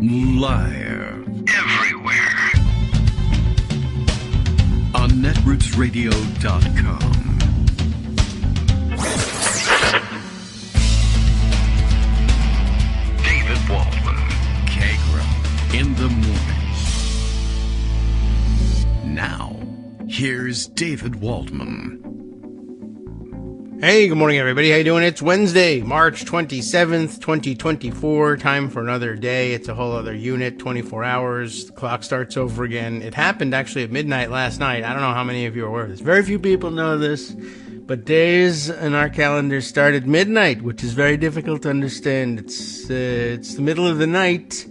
Live. Everywhere. On netrootsradio.com. David Waldman. Kagro. In the morning. Now, here's David Waldman. Hey, good morning, everybody. How you doing? It's Wednesday, March 27th, 2024. Time for another day. It's a whole other unit, 24 hours. The clock starts over again. It happened actually at midnight last night. I don't know how many of you are aware of this. Very few people know this, but days in our calendar start at midnight, which is very difficult to understand. It's the middle of the night,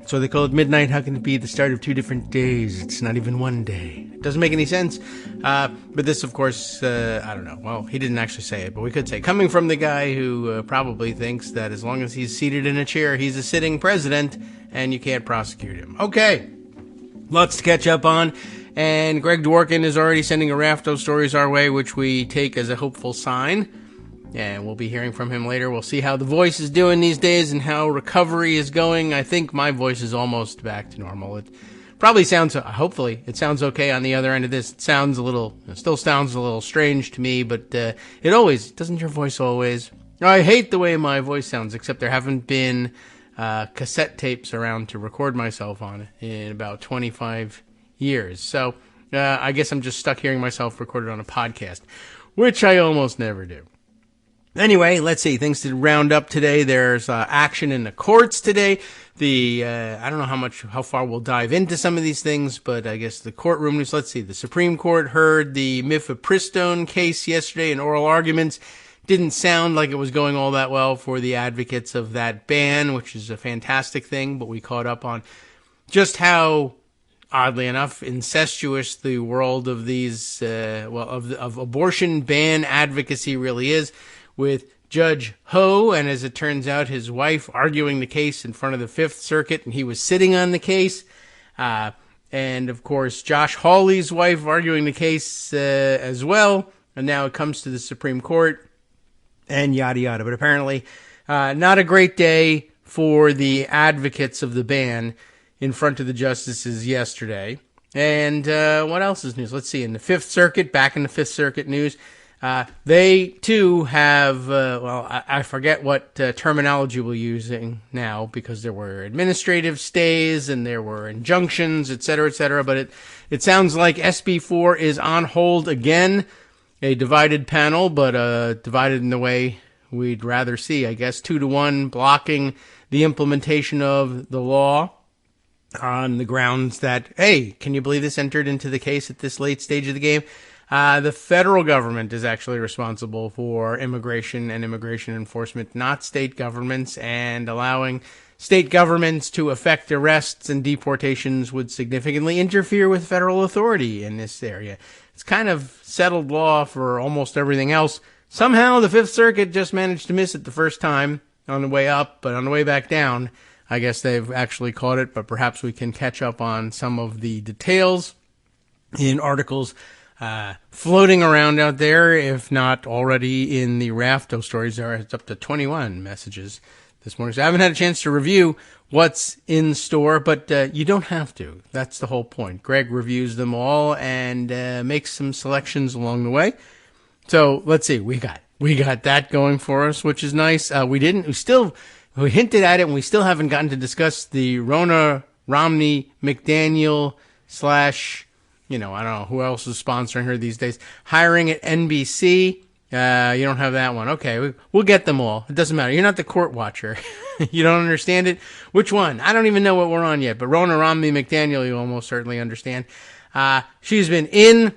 so they call it midnight. How can it be the start of two different days? It's not even one day. It doesn't make any sense. But this, of course, I don't know. Well, he didn't actually say it, but we could say, coming from the guy who probably thinks that as long as he's seated in a chair, he's a sitting president, and you can't prosecute him. Okay, lots to catch up on. And Greg Dworkin is already sending a raft of stories our way, which we take as a hopeful sign. And we'll be hearing from him later. We'll see how the voice is doing these days and how recovery is going. I think my voice is almost back to normal. It probably sounds, hopefully, it sounds okay on the other end of this. It still sounds a little strange to me, but doesn't your voice always? I hate the way my voice sounds, except there haven't been cassette tapes around to record myself on in about 25 years. So I guess I'm just stuck hearing myself recorded on a podcast, which I almost never do. Anyway, let's see, things to round up today. There's action in the courts today. I don't know how far we'll dive into some of these things, but I guess the courtroom news, let's see, the Supreme Court heard the mifepristone case yesterday in oral arguments. Didn't sound like it was going all that well for the advocates of that ban, which is a fantastic thing, but we caught up on just how, oddly enough, incestuous the world of these, of abortion ban advocacy really is, with Judge Ho, and as it turns out, his wife arguing the case in front of the Fifth Circuit, and he was sitting on the case. And, of course, Josh Hawley's wife arguing the case as well. And now it comes to the Supreme Court, and yada yada. But apparently, not a great day for the advocates of the ban in front of the justices yesterday. And what else is news? Let's see. In the Fifth Circuit, back in the Fifth Circuit news, they, too, have, I forget what terminology we're using now, because there were administrative stays and there were injunctions, et cetera, but it sounds like SB4 is on hold again. A divided panel, but divided in the way we'd rather see, I guess, 2-1, blocking the implementation of the law on the grounds that, hey, can you believe this entered into the case at this late stage of the game? The federal government is actually responsible for immigration and immigration enforcement, not state governments, and allowing state governments to effect arrests and deportations would significantly interfere with federal authority in this area. It's kind of settled law for almost everything else. Somehow the Fifth Circuit just managed to miss it the first time on the way up, but on the way back down, I guess they've actually caught it, but perhaps we can catch up on some of the details in articles floating around out there, if not already in the raft of stories. It's up to 21 messages this morning. So I haven't had a chance to review what's in store, but you don't have to. That's the whole point. Greg reviews them all and makes some selections along the way. So let's see. We got that going for us, which is nice. We hinted at it, and we still haven't gotten to discuss the Ronna McRomney McDaniel / I don't know who else is sponsoring her these days. Hiring at NBC. You don't have that one. Okay, we'll get them all. It doesn't matter. You're not the court watcher. You don't understand it? Which one? I don't even know what we're on yet, but Ronna McRomney McDaniel, you almost certainly understand. She's been in.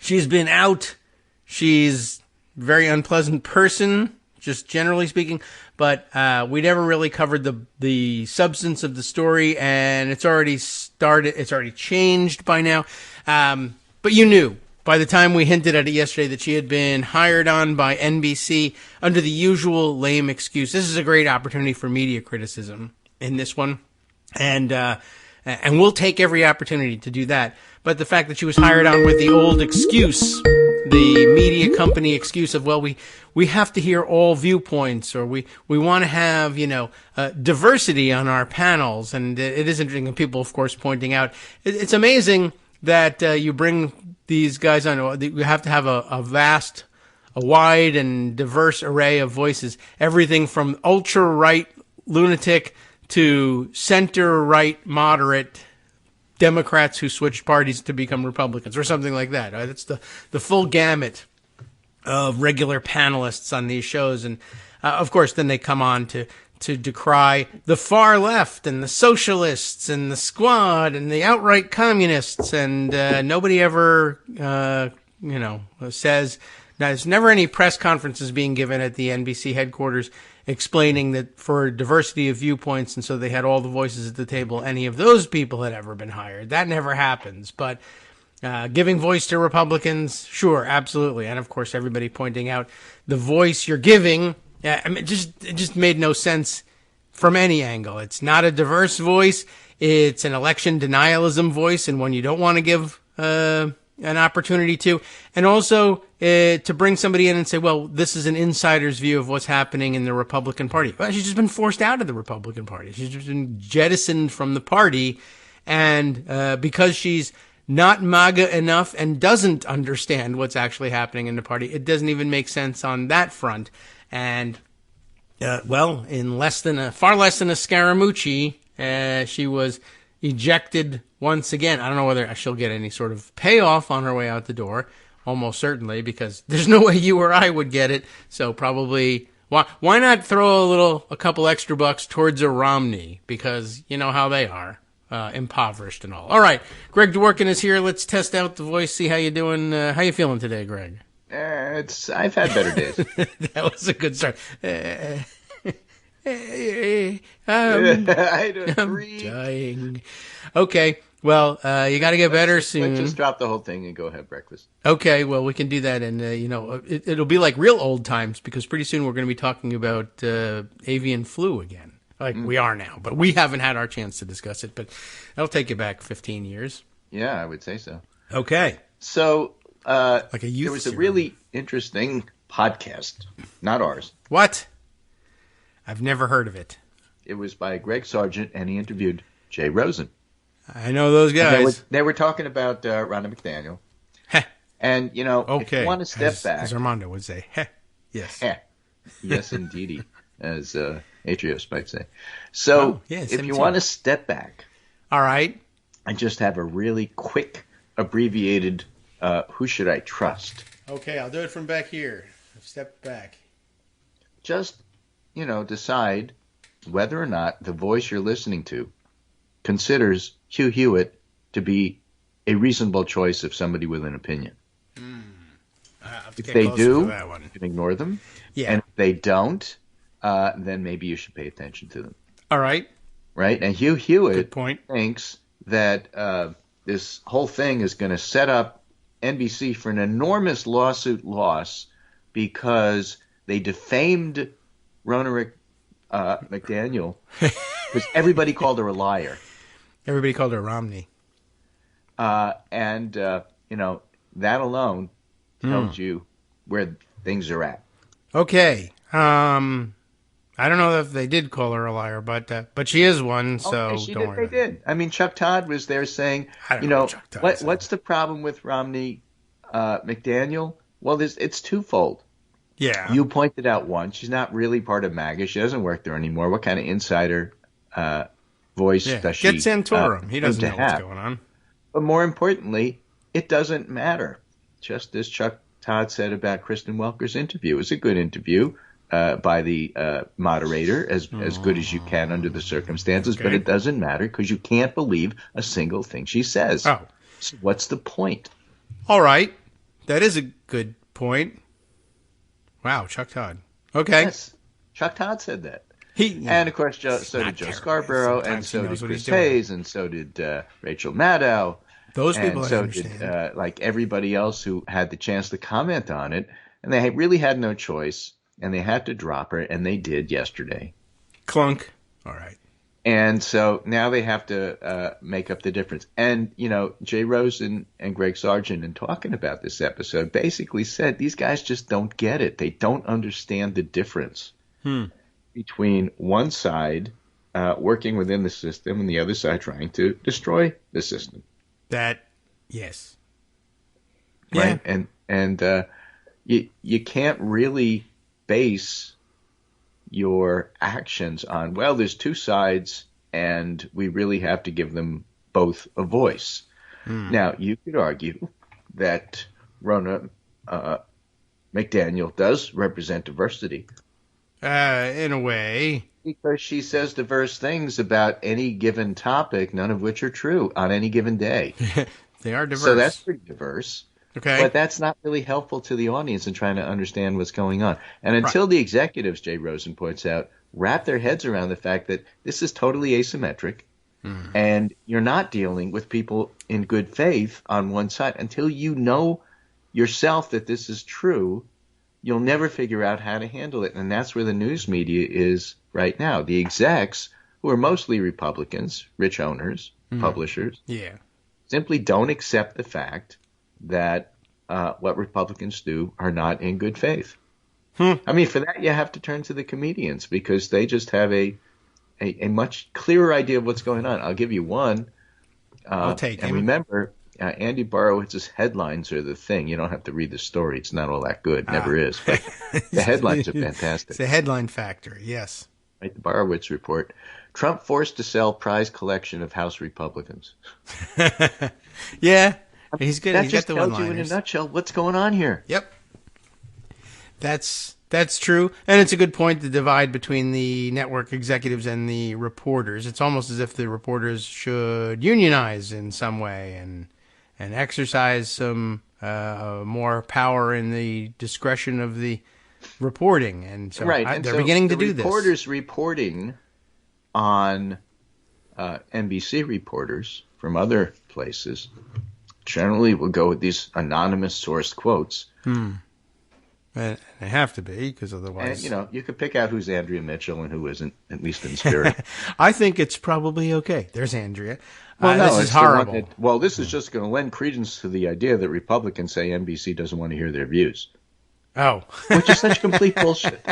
She's been out. She's a very unpleasant person, just generally speaking. But we never really covered the substance of the story, and it's already started. It's already changed by now. But you knew by the time we hinted at it yesterday that she had been hired on by NBC under the usual lame excuse. This is a great opportunity for media criticism in this one, and we'll take every opportunity to do that. But the fact that she was hired on with the old excuse the media company excuse of, well, we have to hear all viewpoints, or we want to have, diversity on our panels. And it is interesting, and people, of course, pointing out, it's amazing that you bring these guys on. You have to have a wide and diverse array of voices, everything from ultra-right lunatic to center-right moderate Democrats who switched parties to become Republicans or something like that. That's the full gamut of regular panelists on these shows. And, of course, then they come on to decry the far left and the socialists and the squad and the outright communists. And nobody ever, says... Now, there's never any press conferences being given at the NBC headquarters explaining that for diversity of viewpoints, and so they had all the voices at the table, any of those people had ever been hired. That never happens. But giving voice to Republicans, sure, absolutely. And, of course, everybody pointing out the voice you're giving, it just made no sense from any angle. It's not a diverse voice. It's an election denialism voice, and one you don't want to give an opportunity to, and also to bring somebody in and say, well, this is an insider's view of what's happening in the Republican Party. Well, she's just been forced out of the Republican Party. She's just been jettisoned from the party, and because she's not MAGA enough and doesn't understand what's actually happening in the party, it doesn't even make sense on that front. And in far less than a Scaramucci, she was ejected once again. I don't know whether she'll get any sort of payoff on her way out the door. Almost certainly, because there's no way you or I would get it. So probably, why not throw a couple extra bucks towards a Romney? Because you know how they are, impoverished and all. All right, Greg Dworkin is here. Let's test out the voice. See how you doing. How you feeling today, Greg? I've had better days. That was a good start. I'm dying. Okay. Well, you got to get better soon. Let's just drop the whole thing and go have breakfast. Okay, well, we can do that. And, it'll be like real old times, because pretty soon we're going to be talking about avian flu again. Like we are now. But we haven't had our chance to discuss it. But that'll take you back 15 years. Yeah, I would say so. Okay. So like a youth there was serum. a really interesting podcast, not ours. What? I've never heard of it. It was by Greg Sargent, and he interviewed Jay Rosen. I know those guys. They were talking about Ronna McDaniel. Heh. And, if you want to step back. As Armando would say, heh. Yes. Heh. Yes, indeedy, as Atrios might say. So, if you want to step back. All right. And just have a really quick, abbreviated, who should I trust? Okay, I'll do it from back here. Step back. Just, decide whether or not the voice you're listening to considers Hugh Hewitt to be a reasonable choice of somebody with an opinion. If they do, you can ignore them. Yeah. And if they don't, then maybe you should pay attention to them. All right. Right? And Hugh Hewitt thinks that this whole thing is going to set up NBC for an enormous lawsuit loss because they defamed Ronna McDaniel because everybody called her a liar. Everybody called her Romney. And that alone tells you where things are at. Okay. I don't know if they did call her a liar, but she is one, so don't worry. They did. I mean, Chuck Todd was there saying, what's the problem with Romney McDaniel? Well, it's twofold. Yeah. You pointed out one. She's not really part of MAGA. She doesn't work there anymore. What kind of insider voice does she Get Santorum. He doesn't know what's going on. But more importantly, it doesn't matter. Just as Chuck Todd said about Kristen Welker's interview. It was a good interview by the moderator, as good as you can under the circumstances, but it doesn't matter because you can't believe a single thing she says. Oh. So what's the point? All right. That is a good point. Wow, Chuck Todd. Okay. Yes, Chuck Todd said that. And, of course, so did Joe Scarborough, and so did Chris Hayes, and so did Rachel Maddow. Those people and so did like everybody else who had the chance to comment on it. And they really had no choice, and they had to drop her, and they did yesterday. Clunk. All right. And so now they have to make up the difference. And, Jay Rosen and Greg Sargent, in talking about this episode, basically said these guys just don't get it. They don't understand the difference between one side working within the system and the other side trying to destroy the system. Yes. Right? Yeah. And you can't really base your actions on, well, there's two sides and we really have to give them both a voice. Now, you could argue that Ronna McDaniel does represent diversity. In a way. Because she says diverse things about any given topic, none of which are true on any given day. They are diverse. So that's pretty diverse. Okay. But that's not really helpful to the audience in trying to understand what's going on. And until the executives, Jay Rosen points out, wrap their heads around the fact that this is totally asymmetric and you're not dealing with people in good faith on one side, until you know yourself that this is true, you'll never figure out how to handle it. And that's where the news media is right now. The execs, who are mostly Republicans, rich owners, publishers, simply don't accept the fact that what Republicans do are not in good faith. I mean, for that, you have to turn to the comedians, because they just have a much clearer idea of what's going on. I'll give you one. I'll take him. And remember, Andy Borowitz's headlines are the thing. You don't have to read the story. It's not all that good. Never is. But the headlines are fantastic. It's a headline factory, yes. Right, the Borowitz report. Trump forced to sell prize collection of House Republicans. Yeah. He's good. That He's just got the tells you in a one-liners. nutshell what's going on here. Yep. That's true. And it's a good point, the divide between the network executives and the reporters. It's almost as if the reporters should unionize in some way and exercise some more power in the discretion of the reporting. And so they're beginning to do this. Reporters reporting on NBC reporters from other places generally will go with these anonymous sourced quotes. And they have to be, because otherwise... And, you could pick out who's Andrea Mitchell and who isn't, at least in spirit. I think it's probably okay. There's Andrea. Well, this is horrible. This is just going to lend credence to the idea that Republicans say NBC doesn't want to hear their views. Oh. Which is such complete bullshit.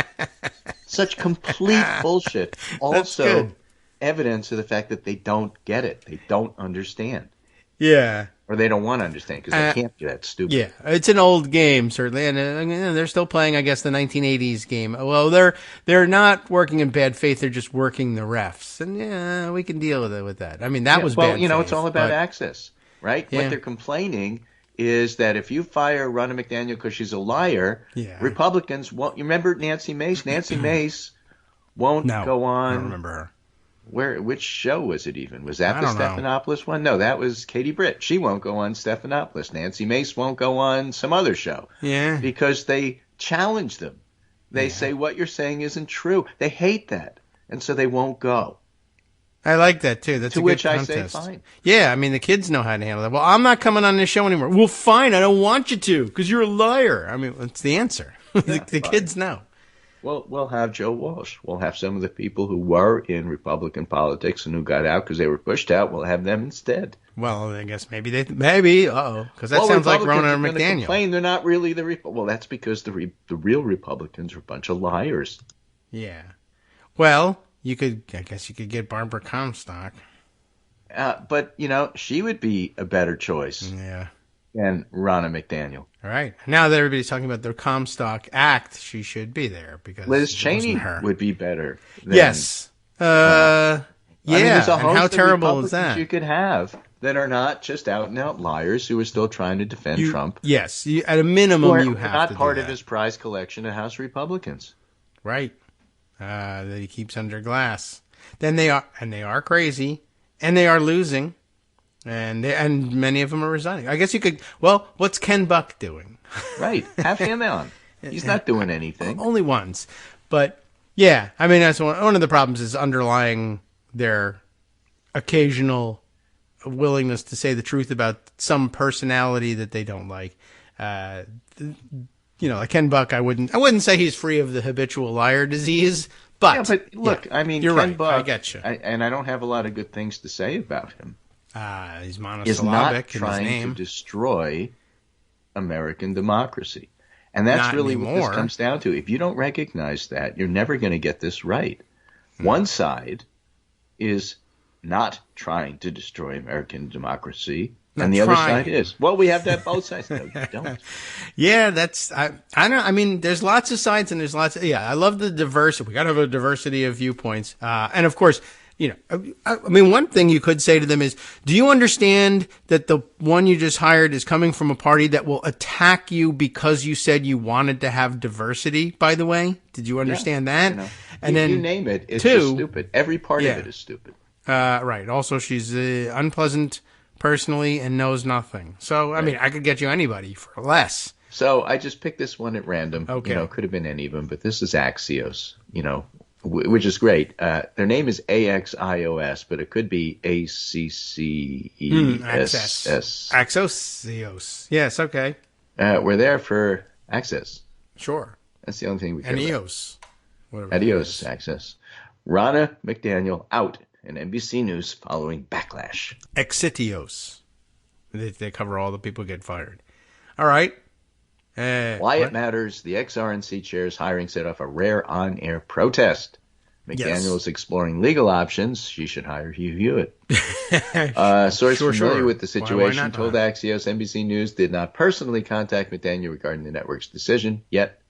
Such complete bullshit. Also, evidence of the fact that they don't get it. They don't understand. Yeah. Or they don't want to understand, because they can't be that stupid. Yeah, it's an old game, certainly, and they're still playing, I guess, the 1980s game. Well, they're not working in bad faith; they're just working the refs, and we can deal with that. I mean, that was bad faith. It's all about access, right? Yeah. What they're complaining is that if you fire Ronna McDaniel because she's a liar, Republicans won't. You remember Nancy Mace? Nancy Mace won't go on. I don't remember her. Which show was it even? Was that the Stephanopoulos one? No, that was Katie Britt. She won't go on Stephanopoulos. Nancy Mace won't go on some other show. Yeah. Because they challenge them. They say what you're saying isn't true. They hate that. And so they won't go. I like that too. That's a good contest. I say fine. Yeah, I mean, the kids know how to handle that. Well, I'm not coming on this show anymore. Well, fine, I don't want you to, because you're a liar. I mean, it's the answer. The kids know. Well, we'll have Joe Walsh. We'll have some of the people who were in Republican politics and who got out because they were pushed out. We'll have them instead. Well, I guess maybe because that sounds like Ronna McDaniel. Complain they're not really the well, that's because the real Republicans are a bunch of liars. Yeah. Well, I guess you could get Barbara Comstock. But she would be a better choice. Yeah. Than Ronna McDaniel. All right. Now that everybody's talking about the Comstock Act, she should be there because Liz Cheney would be better. Yes. There's a host how terrible is that? You could have that are not just out and out liars who are still trying to defend Trump. Yes. At a minimum, you have not to part do of his prize collection of House Republicans. Right. That he keeps under glass. Then they are crazy, and they are losing. And many of them are resigning. I guess you could. Well, what's Ken Buck doing? Right, have him on. He's not doing anything. Only once, but yeah. I mean, that's one of the problems is underlying their occasional willingness to say the truth about some personality that they don't like. Like Ken Buck, I wouldn't say he's free of the habitual liar disease, But look, I mean, you're Ken right. Buck, I get you. And I don't have a lot of good things to say about him. He's monosyllabic is not in his trying name. to destroy American democracy. And that's Not really anymore. what this comes down to. If you don't recognize that, you're never going to get this right. One side is not trying to destroy American democracy, and the other side is. Well, we have to have both sides. No, you don't. Yeah, I don't. I mean, there's lots of sides, and there's lots. I love the diversity. We got to have a diversity of viewpoints, and of course, I mean, one thing you could say to them is, do you understand that the one you just hired is coming from a party that will attack you because you said you wanted to have diversity, by the way? Did you understand that? And then you name it, it's just stupid. Every part of it is stupid. Right. Also, she's unpleasant personally and knows nothing. So, I mean, I could get you anybody for less. So I just picked this one at random. Okay. Could have been any of them, but this is Axios, which is great. Their name is AXIOS, but it could be ACCESS. Axios. Yes, okay. We're there for access. Sure. That's the only thing we care and about. EOS. Adios, access. Ronna McDaniel out in NBC News following backlash. Exitios. They cover all the people who get fired. All right. Why it matters, the ex-RNC chair's hiring set off a rare on-air protest. McDaniel is exploring legal options. She should hire Hugh Hewitt. Source familiar with the situation told Axios NBC News did not personally contact McDaniel regarding the network's decision yet.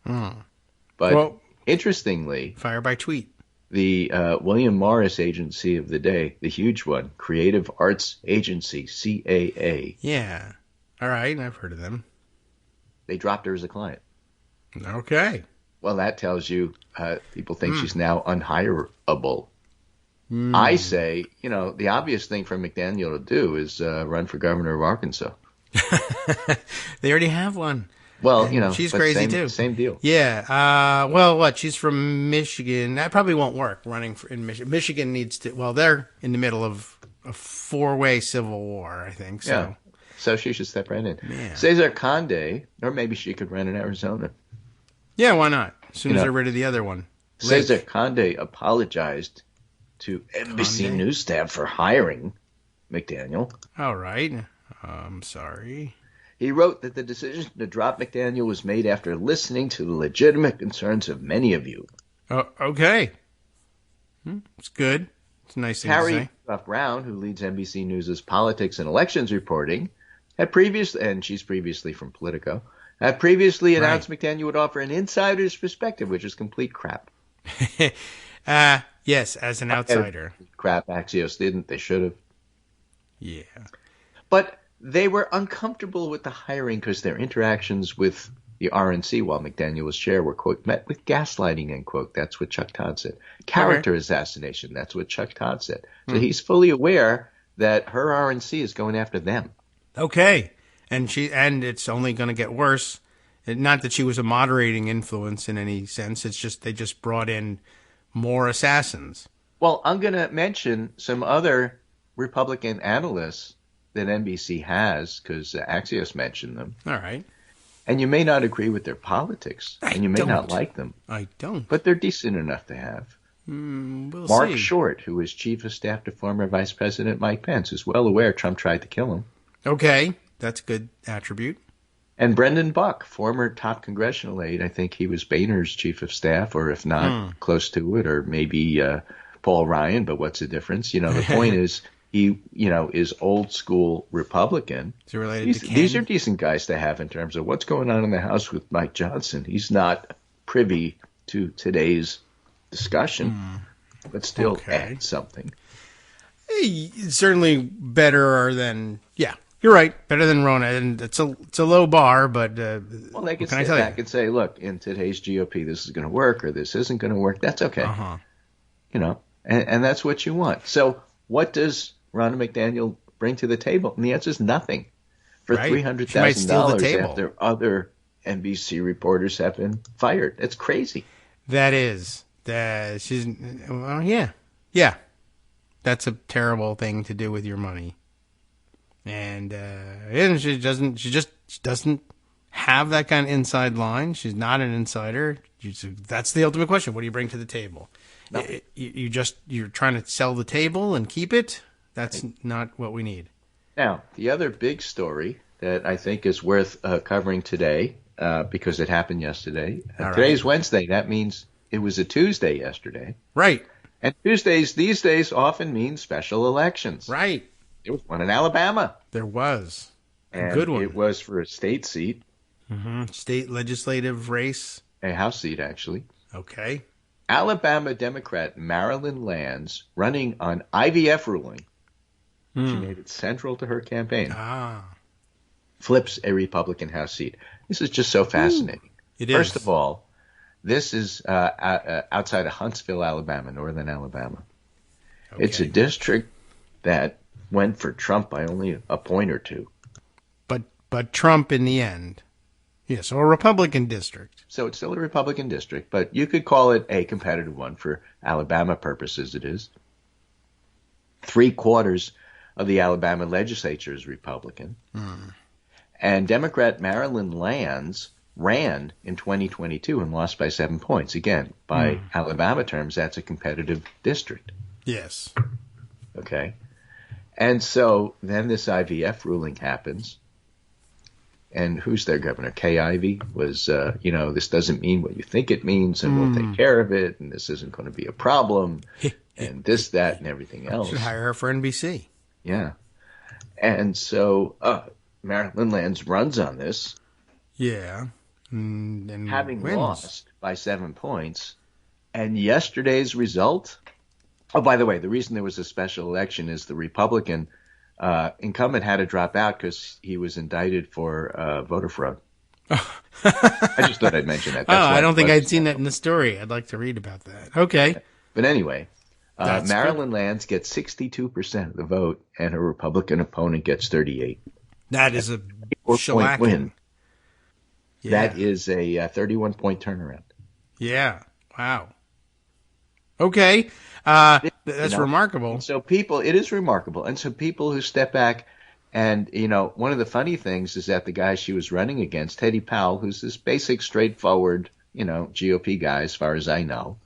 But interestingly, fire by tweet. The William Morris agency of the day, the huge one, Creative Arts Agency, CAA. Yeah. All right. I've heard of them. They dropped her as a client. Okay. Well, that tells you people think she's now unhireable. I say, the obvious thing for McDaniel to do is run for governor of Arkansas. They already have one. Well, she's crazy too. Same deal. Yeah. What? She's from Michigan. That probably won't work running in Michigan. Michigan needs to. Well, they're in the middle of a 4-way civil war, I think. So. Yeah. So she should step right in. Yeah. Cesar Conde, or maybe she could run in Arizona. Yeah, why not? As soon as they're rid of the other one. Cesar Conde apologized to NBC News staff for hiring McDaniel. All right. I'm sorry. He wrote that the decision to drop McDaniel was made after listening to the legitimate concerns of many of you. Oh, okay. It's good. It's a nice thing to say. Carrie Brown, who leads NBC News' politics and elections reporting, and she's previously from Politico, had previously announced McDaniel would offer an insider's perspective, which is complete crap. Yes, as an outsider. Crap, Axios didn't. They should have. Yeah. But they were uncomfortable with the hiring because their interactions with the RNC while McDaniel was chair were, quote, met with gaslighting, end quote. That's what Chuck Todd said. Character assassination. That's what Chuck Todd said. So he's fully aware that her RNC is going after them. Okay. And it's only going to get worse. Not that she was a moderating influence in any sense. It's just they just brought in more assassins. Well, I'm going to mention some other Republican analysts that NBC has, because Axios mentioned them. All right. And you may not agree with their politics, and you may not like them. I don't. But they're decent enough to have. We'll Mark see. Short, who is chief of staff to former Vice President Mike Pence, who's well aware Trump tried to kill him. Okay. That's a good attribute. And Brendan Buck, former top congressional aide. I think he was Boehner's chief of staff, or if not, close to it, or maybe Paul Ryan, but what's the difference? The point is, he, is old school Republican. Is he related to Ken? These are decent guys to have in terms of what's going on in the House with Mike Johnson. He's not privy to today's discussion, but still add something. It's certainly better than, you're right, better than Ronna. And it's a low bar, but well, they can sit back and say, look, in today's GOP, this is going to work or this isn't going to work. That's okay. And that's what you want. So what does Ronna McDaniel bring to the table? And the answer is nothing. For $300,000 after other NBC reporters have been fired. It's crazy. That is. Yeah. That's a terrible thing to do with your money. And she just doesn't have that kind of inside line. She's not an insider. That's the ultimate question. What do you bring to the table? No. You're trying to sell the table and keep it? That's not what we need. Now, the other big story that I think is worth covering today, because it happened yesterday. Today's Wednesday. That means it was a Tuesday yesterday. Right. And Tuesdays these days often mean special elections. Right. There was one in Alabama. There was. A good one. It was for a state seat. Mm-hmm. State legislative race. A House seat, actually. Okay. Alabama Democrat Marilyn Lands, running on IVF ruling. She made it central to her campaign. Flips a Republican House seat. This is just so fascinating. First of all, this is outside of Huntsville, Alabama, northern Alabama. Okay. It's a district that went for Trump by only a point or two. But Trump in the end. Yeah, so a Republican district. So it's still a Republican district, but you could call it a competitive one for Alabama purposes. It is. 3/4 of the Alabama legislature is Republican. And Democrat Marilyn Lands ran in 2022 and lost by 7 points. Again, by Alabama terms, that's a competitive district. Yes. Okay. And so then this IVF ruling happens. And who's their governor? Kay Ivey was, this doesn't mean what you think it means, and we'll take care of it, and this isn't going to be a problem, and this, that, and everything else. Should hire her for NBC. Yeah. And so Marilyn Lands runs on this. Yeah. And having wins. Lost by 7 points. And yesterday's result, oh, by the way, the reason there was a special election is the Republican incumbent had to drop out because he was indicted for voter fraud. I just thought I'd mention that. I don't think I'd seen that in the story. I'd like to read about that. Okay. But anyway, Marilyn Lands gets 62% of the vote, and her Republican opponent gets 38%. That is a 4-point win. Yeah. That is a 31-point turnaround. Yeah. Wow. Okay. That's remarkable. It is remarkable. And so people who step back and, one of the funny things is that the guy she was running against, Teddy Powell, who's this basic, straightforward, GOP guy, as far as I know.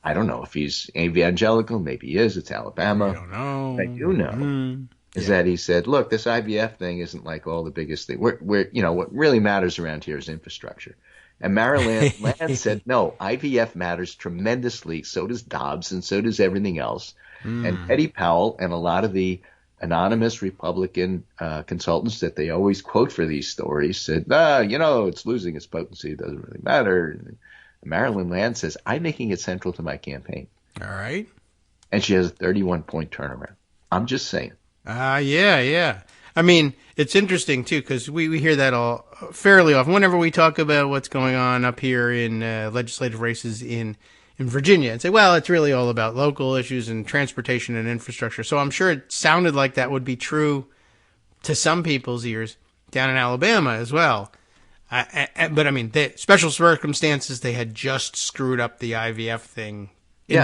I don't know if he's evangelical. Maybe he is. It's Alabama. I don't know. I do know. That he said, look, this IVF thing isn't like all the biggest thing. What really matters around here is infrastructure. And Marilyn Lands said, no, IVF matters tremendously. So does Dobbs, and so does everything else. And Teddy Powell and a lot of the anonymous Republican consultants that they always quote for these stories said, it's losing its potency. It doesn't really matter. And Marilyn Lands says, I'm making it central to my campaign. All right. And she has a 31-point turnaround. I'm just saying. Yeah. I mean, it's interesting, too, because we hear that all fairly often. Whenever we talk about what's going on up here in legislative races in Virginia and say, well, it's really all about local issues and transportation and infrastructure. So I'm sure it sounded like that would be true to some people's ears down in Alabama as well. But, I mean, special circumstances, they had just screwed up the IVF thing. In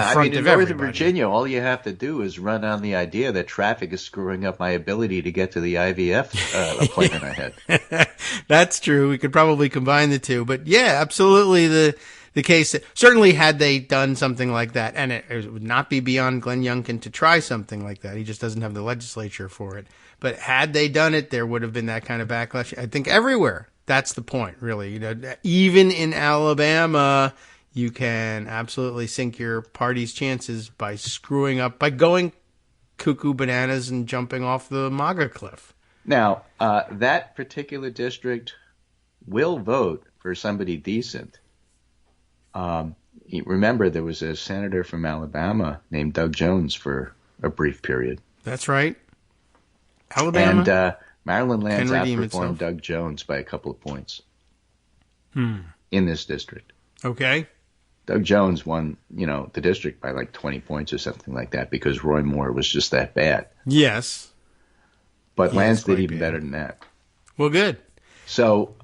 Northern Virginia, all you have to do is run on the idea that traffic is screwing up my ability to get to the IVF appointment I had. That's true. We could probably combine the two. But, yeah, absolutely the case. Certainly had they done something like that, and it would not be beyond Glenn Youngkin to try something like that. He just doesn't have the legislature for it. But had they done it, there would have been that kind of backlash, I think, everywhere. That's the point, really. Even in Alabama, you can absolutely sink your party's chances by screwing up, by going cuckoo bananas and jumping off the MAGA cliff. Now, that particular district will vote for somebody decent. Remember, there was a senator from Alabama named Doug Jones for a brief period. That's right. Alabama. And Marilyn Lands outperformed Doug Jones by a couple of points in this district. Okay. Doug Jones won, the district by like 20 points or something like that because Roy Moore was just that bad. Yes. But Lands did even better than that. Well, good. So,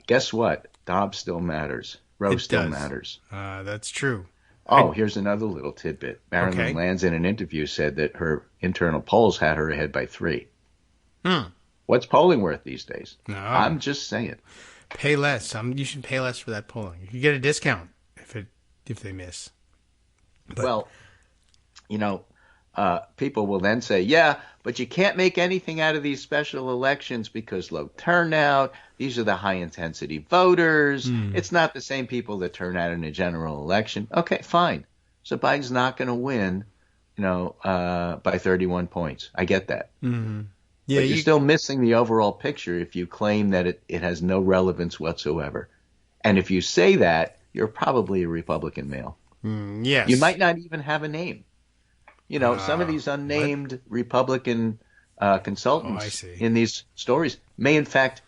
guess what? Dobbs still matters. Roe still matters. That's true. Here's another little tidbit. Marilyn Lands in an interview said that her internal polls had her ahead by 3. What's polling worth these days? No. I'm just saying. Pay less. You should pay less for that polling. You get a discount if they miss. But, well, people will then say, yeah, but you can't make anything out of these special elections because low turnout. These are the high-intensity voters. It's not the same people that turn out in a general election. Okay, fine. So Biden's not going to win, by 31 points. I get that. Mm-hmm. Yeah, but you're still missing the overall picture if you claim that it has no relevance whatsoever. And if you say that, you're probably a Republican male. Yes. You might not even have a name. Some of these unnamed Republican consultants in these stories may, in fact,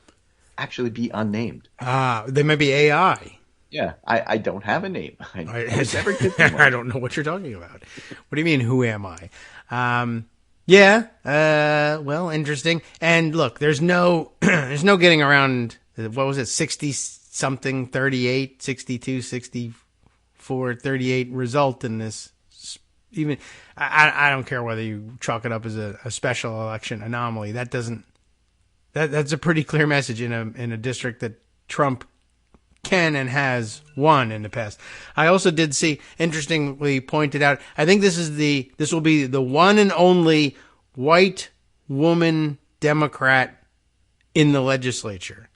actually be unnamed. They may be AI. Yeah, I don't have a name. I don't know what you're talking about. What do you mean, who am I? Well, interesting. And look, there's no getting around, what was it, 60-something, 38, 62, 64, 38 result in this. Even I don't care whether you chalk it up as a special election anomaly. That's a pretty clear message in a district that Trump can and has won in the past. I also did see, interestingly pointed out, I think this will be the one and only white woman Democrat in the legislature.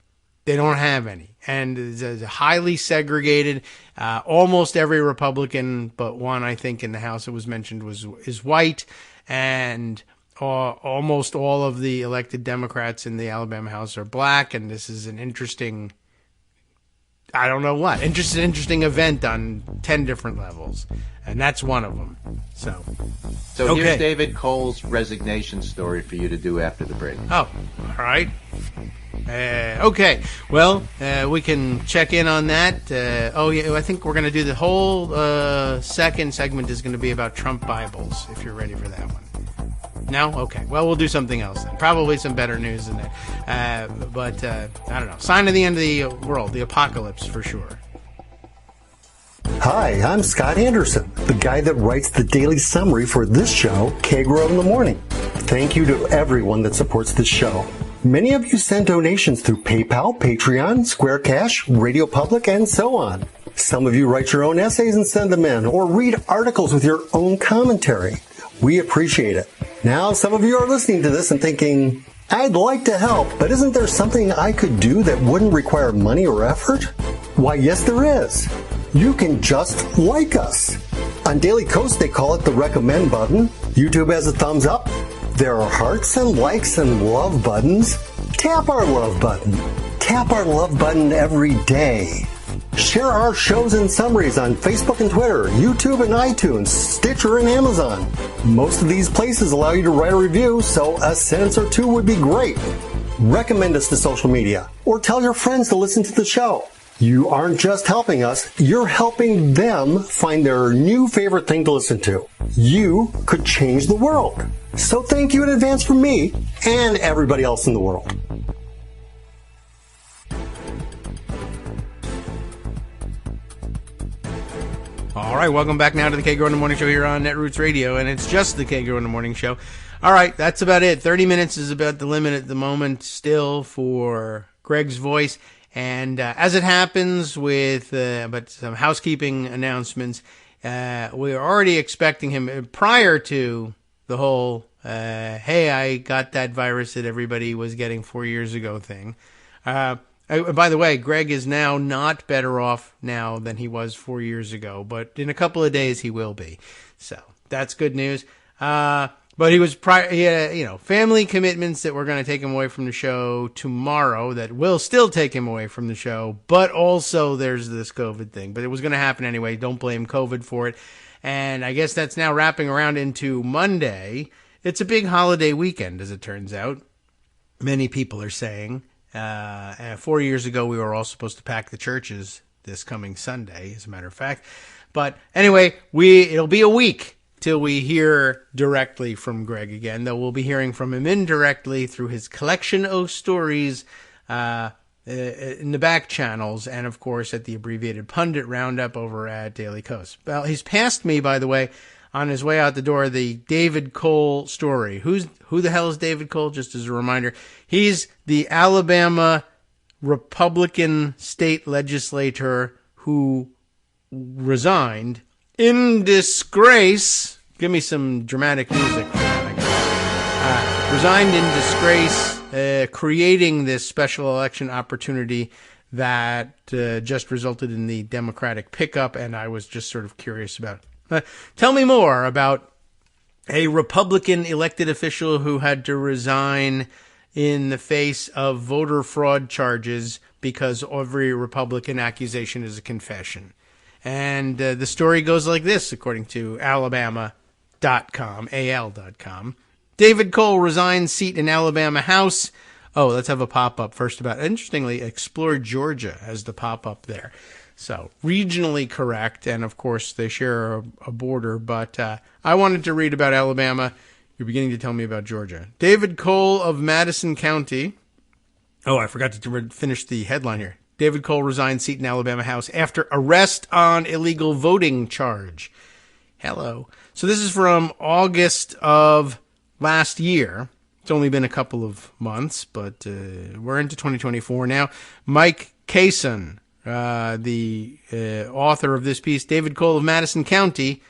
They don't have any. And it's highly segregated. Almost every Republican, but one, I think, in the House, it was mentioned, is white. And almost all of the elected Democrats in the Alabama House are black. And this is an interesting, I don't know what, interesting event on 10 different levels. And that's one of them. So okay. Here's David Cole's resignation story for you to do after the break. Oh, all right. Okay. Well, we can check in on that. I think we're going to do the whole second segment is going to be about Trump Bibles, if you're ready for that one. No? Okay. Well, we'll do something else then. Probably some better news than that. But I don't know. Sign of the end of the world, the apocalypse for sure. Hi, I'm Scott Anderson, the guy that writes the daily summary for this show, Kagro in the Morning. Thank you to everyone that supports this show. Many of you send donations through PayPal, Patreon, Square Cash, Radio Public, and so on. Some of you write your own essays and send them in, or read articles with your own commentary. We appreciate it. Now, some of you are listening to this and thinking, I'd like to help, but isn't there something I could do that wouldn't require money or effort? Why, yes, there is. You can just like us. On Daily Kos, they call it the recommend button. YouTube has a thumbs up. There are hearts and likes and love buttons. Tap our love button. Tap our love button every day. Share our shows and summaries on Facebook and Twitter, YouTube and iTunes, Stitcher and Amazon. Most of these places allow you to write a review, so a sentence or two would be great. Recommend us to social media, or tell your friends to listen to the show. You aren't just helping us, you're helping them find their new favorite thing to listen to. You could change the world. So thank you in advance from me and everybody else in the world. All right, welcome back now to the Kagro in the Morning Show here on Netroots Radio, and it's just the Kagro in the Morning Show. All right, that's about it. 30 minutes is about the limit at the moment still for Greg's voice. And as it happens with but some housekeeping announcements, we're already expecting him prior to the whole, hey, I got that virus that everybody was getting 4 years ago thing. By the way, Greg is now not better off now than he was 4 years ago, but in a couple of days he will be. So that's good news. But he was he had, family commitments that were going to take him away from the show tomorrow that will still take him away from the show. But also there's this COVID thing. But it was going to happen anyway. Don't blame COVID for it. And I guess that's now wrapping around into Monday. It's a big holiday weekend, as it turns out. Many people are saying. 4 years ago, we were all supposed to pack the churches this coming Sunday, as a matter of fact. But anyway, it'll be a week till we hear directly from Greg again, though we'll be hearing from him indirectly through his collection of stories in the back channels, and of course at the abbreviated pundit roundup over at Daily Kos. Well, he's passed me, by the way, on his way out the door, the David Cole story. Who the hell is David Cole? Just as a reminder, he's the Alabama Republican state legislator who resigned in disgrace. Give me some dramatic music for that, I guess. Resigned in disgrace, creating this special election opportunity that just resulted in the Democratic pickup, and I was just sort of curious about it. Tell me more about a Republican elected official who had to resign in the face of voter fraud charges because every Republican accusation is a confession. And the story goes like this, according to Alabama.com, AL.com. David Cole resigns seat in Alabama House. Oh, let's have a pop-up first about, interestingly, Explore Georgia as the pop-up there. So, regionally correct, and of course they share a border, but I wanted to read about Alabama. You're beginning to tell me about Georgia. David Cole of Madison County. Oh, I forgot to finish the headline here. David Cole resigns seat in Alabama House after arrest on illegal voting charge. Hello. So this is from August of last year. It's only been a couple of months, but we're into 2024 now. Mike Cason, the author of this piece, David Cole of Madison County,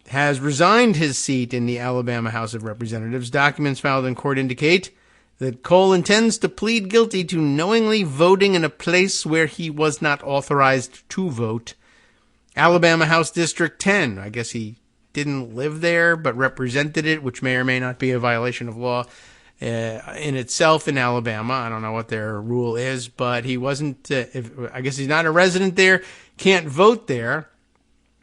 has resigned his seat in the Alabama House of Representatives. Documents filed in court indicate that Cole intends to plead guilty to knowingly voting in a place where he was not authorized to vote. Alabama House District 10. I guess he didn't live there, but represented it, which may or may not be a violation of law in itself in Alabama. I don't know what their rule is, but he wasn't, I guess he's not a resident there, can't vote there,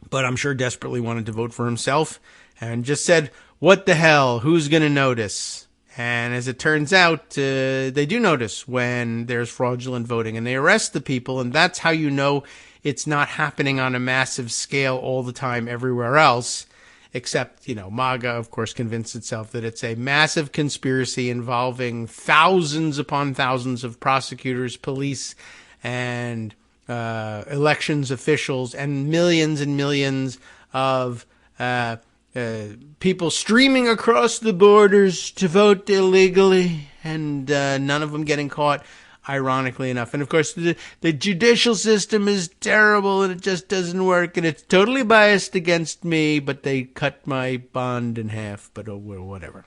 but I'm sure desperately wanted to vote for himself and just said, what the hell, who's going to notice? And as it turns out, they do notice when there's fraudulent voting, and they arrest the people, and that's how you know it's not happening on a massive scale all the time everywhere else. Except, MAGA, of course, convinced itself that it's a massive conspiracy involving thousands upon thousands of prosecutors, police, and elections officials, and millions of people streaming across the borders to vote illegally, and none of them getting caught, ironically enough. And of course, the judicial system is terrible, and it just doesn't work, and it's totally biased against me, but they cut my bond in half, but whatever.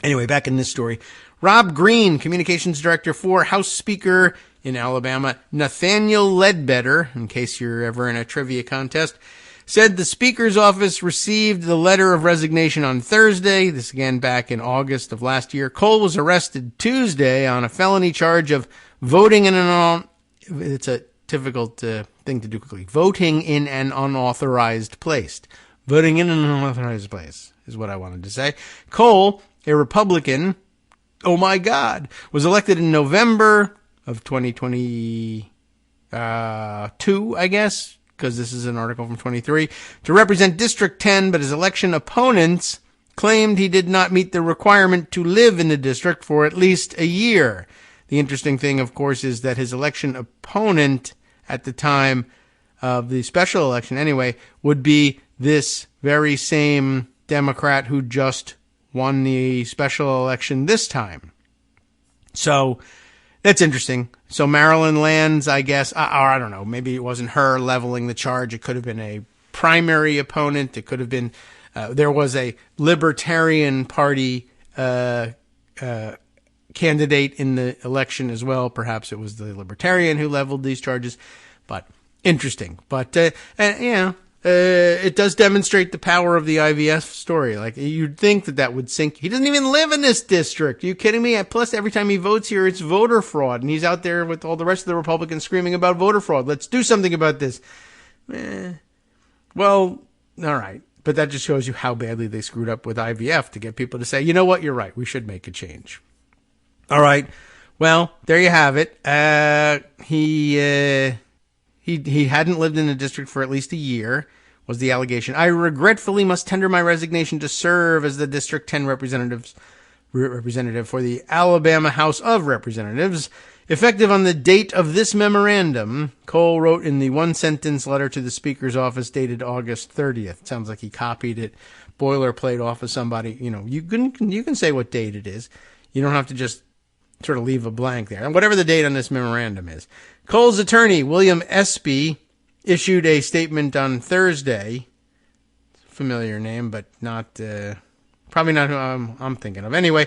Anyway, back in this story, Rob Greene, communications director for House Speaker in Alabama, Nathaniel Ledbetter, in case you're ever in a trivia contest, said the Speaker's office received the letter of resignation on Thursday. This again back in August of last year. Cole was arrested Tuesday on a felony charge of voting in it's a difficult thing to do quickly. Voting in an unauthorized place. Voting in an unauthorized place is what I wanted to say. Cole, a Republican, oh my God, was elected in November of 2022, I guess, because this is an article from 23, to represent District 10, but his election opponents claimed he did not meet the requirement to live in the district for at least a year. The interesting thing, of course, is that his election opponent at the time of the special election, anyway, would be this very same Democrat who just won the special election this time. So that's interesting. So Marilyn lands, I guess, or I don't know, maybe it wasn't her leveling the charge. It could have been a primary opponent. It could have been, there was a Libertarian Party candidate in the election as well. Perhaps it was the Libertarian who leveled these charges, but interesting. But, it does demonstrate the power of the IVF story. Like, you'd think that would sink. He doesn't even live in this district. Are you kidding me? Plus, every time he votes here, it's voter fraud. And he's out there with all the rest of the Republicans screaming about voter fraud. Let's do something about this. Well, all right. But that just shows you how badly they screwed up with IVF to get people to say, you know what, you're right. We should make a change. All right. Well, there you have it. He hadn't lived in the district for at least a year, was the allegation. I regretfully must tender my resignation to serve as the District 10 representative for the Alabama House of Representatives. Effective on the date of this memorandum, Cole wrote in the one-sentence letter to the Speaker's office dated August 30th. Sounds like he copied it, boilerplate off of somebody. You know, you can say what date it is. You don't have to just sort of leave a blank there. And whatever the date on this memorandum is. Cole's attorney, William Espy, issued a statement on Thursday. Familiar name, but not probably not who I'm thinking of. Anyway,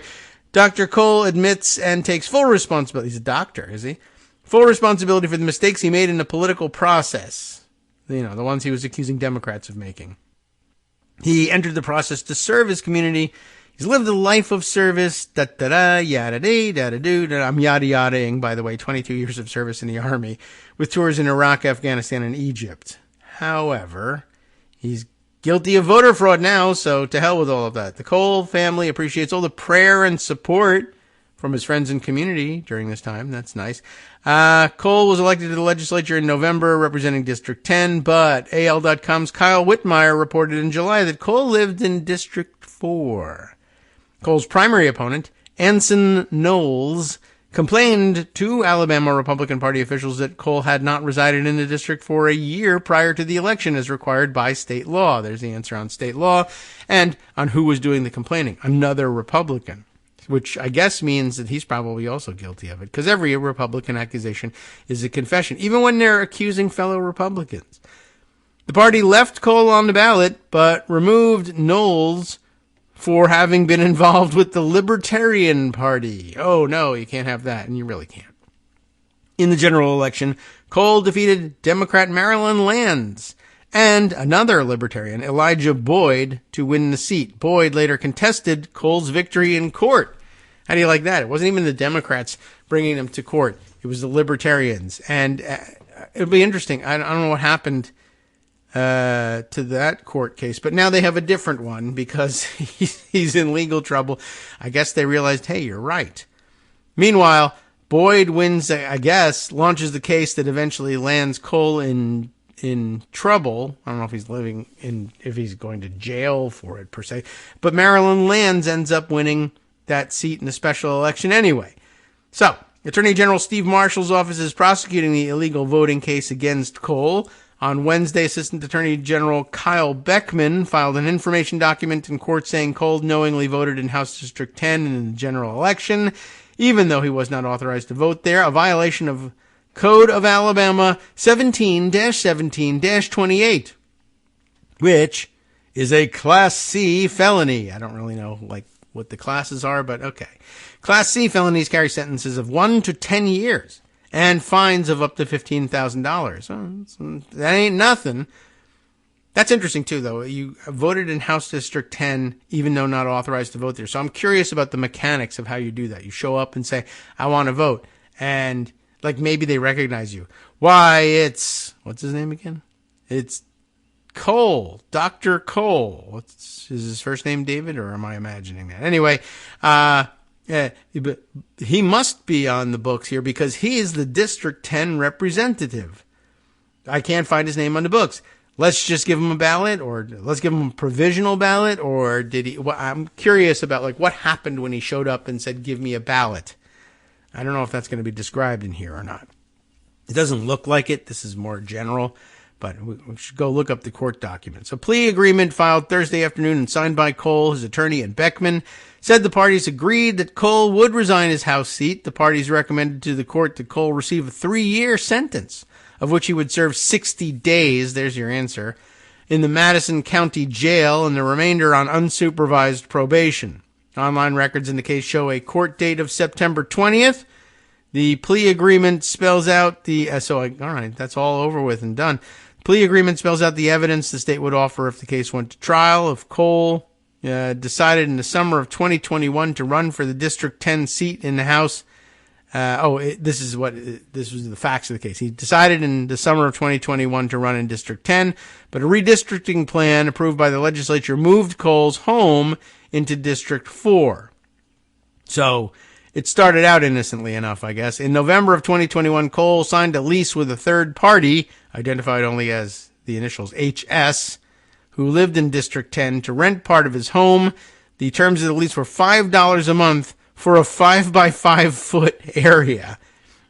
Dr. Cole admits and takes full responsibility. He's a doctor, is he? Full responsibility for the mistakes he made in the political process. You know, the ones he was accusing Democrats of making. He entered the process to serve his community. He's lived a life of service. Da-da-da, yada-dee, da-da-doo. I'm yada-yadaing, by the way, 22 years of service in the Army, with tours in Iraq, Afghanistan, and Egypt. However, he's guilty of voter fraud now, so to hell with all of that. The Cole family appreciates all the prayer and support from his friends and community during this time. That's nice. Cole was elected to the legislature in November, representing District 10, but AL.com's Kyle Whitmire reported in July that Cole lived in District 4. Cole's primary opponent, Anson Knowles, complained to Alabama Republican Party officials that Cole had not resided in the district for a year prior to the election as required by state law. There's the answer on state law and on who was doing the complaining. Another Republican, which I guess means that he's probably also guilty of it because every Republican accusation is a confession, even when they're accusing fellow Republicans. The party left Cole on the ballot but removed Knowles for having been involved with the Libertarian Party. Oh, no, you can't have that, and you really can't. In the general election, Cole defeated Democrat Marilyn Lands and another Libertarian, Elijah Boyd, to win the seat. Boyd later contested Cole's victory in court. How do you like that? It wasn't even the Democrats bringing him to court. It was the Libertarians. And it'll be interesting. I don't know what happened to that court case, but now they have a different one because he's in legal trouble. I guess they realized, hey, you're right. Meanwhile, Boyd wins, I guess, launches the case that eventually lands Cole in trouble. I don't know if if he's going to jail for it per se, but Marilyn Lands ends up winning that seat in the special election anyway. So, Attorney General Steve Marshall's office is prosecuting the illegal voting case against Cole. On Wednesday, Assistant Attorney General Kyle Beckman filed an information document in court saying Cole knowingly voted in House District 10 in the general election, even though he was not authorized to vote there, a violation of Code of Alabama 17-17-28, which is a Class C felony. I don't really know what the classes are, but okay. Class C felonies carry sentences of 1 to 10 years. And fines of up to $15,000. That ain't nothing. That's interesting, too, though. You voted in House District 10, even though not authorized to vote there. So I'm curious about the mechanics of how you do that. You show up and say, I want to vote. And, maybe they recognize you. Why, what's his name again? It's Cole. Dr. Cole. Is his first name David, or am I imagining that? Anyway, yeah, but he must be on the books here because he is the District 10 representative. I can't find his name on the books. Let's just give him a ballot, or let's give him a provisional ballot, or did he? Well, I'm curious about what happened when he showed up and said, "Give me a ballot." I don't know if that's going to be described in here or not. It doesn't look like it. This is more general, but we should go look up the court documents. A plea agreement filed Thursday afternoon and signed by Cole, his attorney, and Beckman said the parties agreed that Cole would resign his House seat. The parties recommended to the court that Cole receive a 3-year sentence, of which he would serve 60 days, there's your answer, in the Madison County Jail, and the remainder on unsupervised probation. Online records in the case show a court date of September 20th. The plea agreement spells out all right, that's all over with and done. Plea agreement spells out the evidence the state would offer if the case went to trial. If Cole decided in the summer of 2021 to run for the District 10 seat in the House. This was the facts of the case. He decided in the summer of 2021 to run in District 10, but a redistricting plan approved by the legislature moved Cole's home into District 4. So it started out innocently enough, I guess. In November of 2021, Cole signed a lease with a third party, identified only as the initials HS, who lived in District 10 to rent part of his home. The terms of the lease were $5 a month for a 5 by 5 foot area.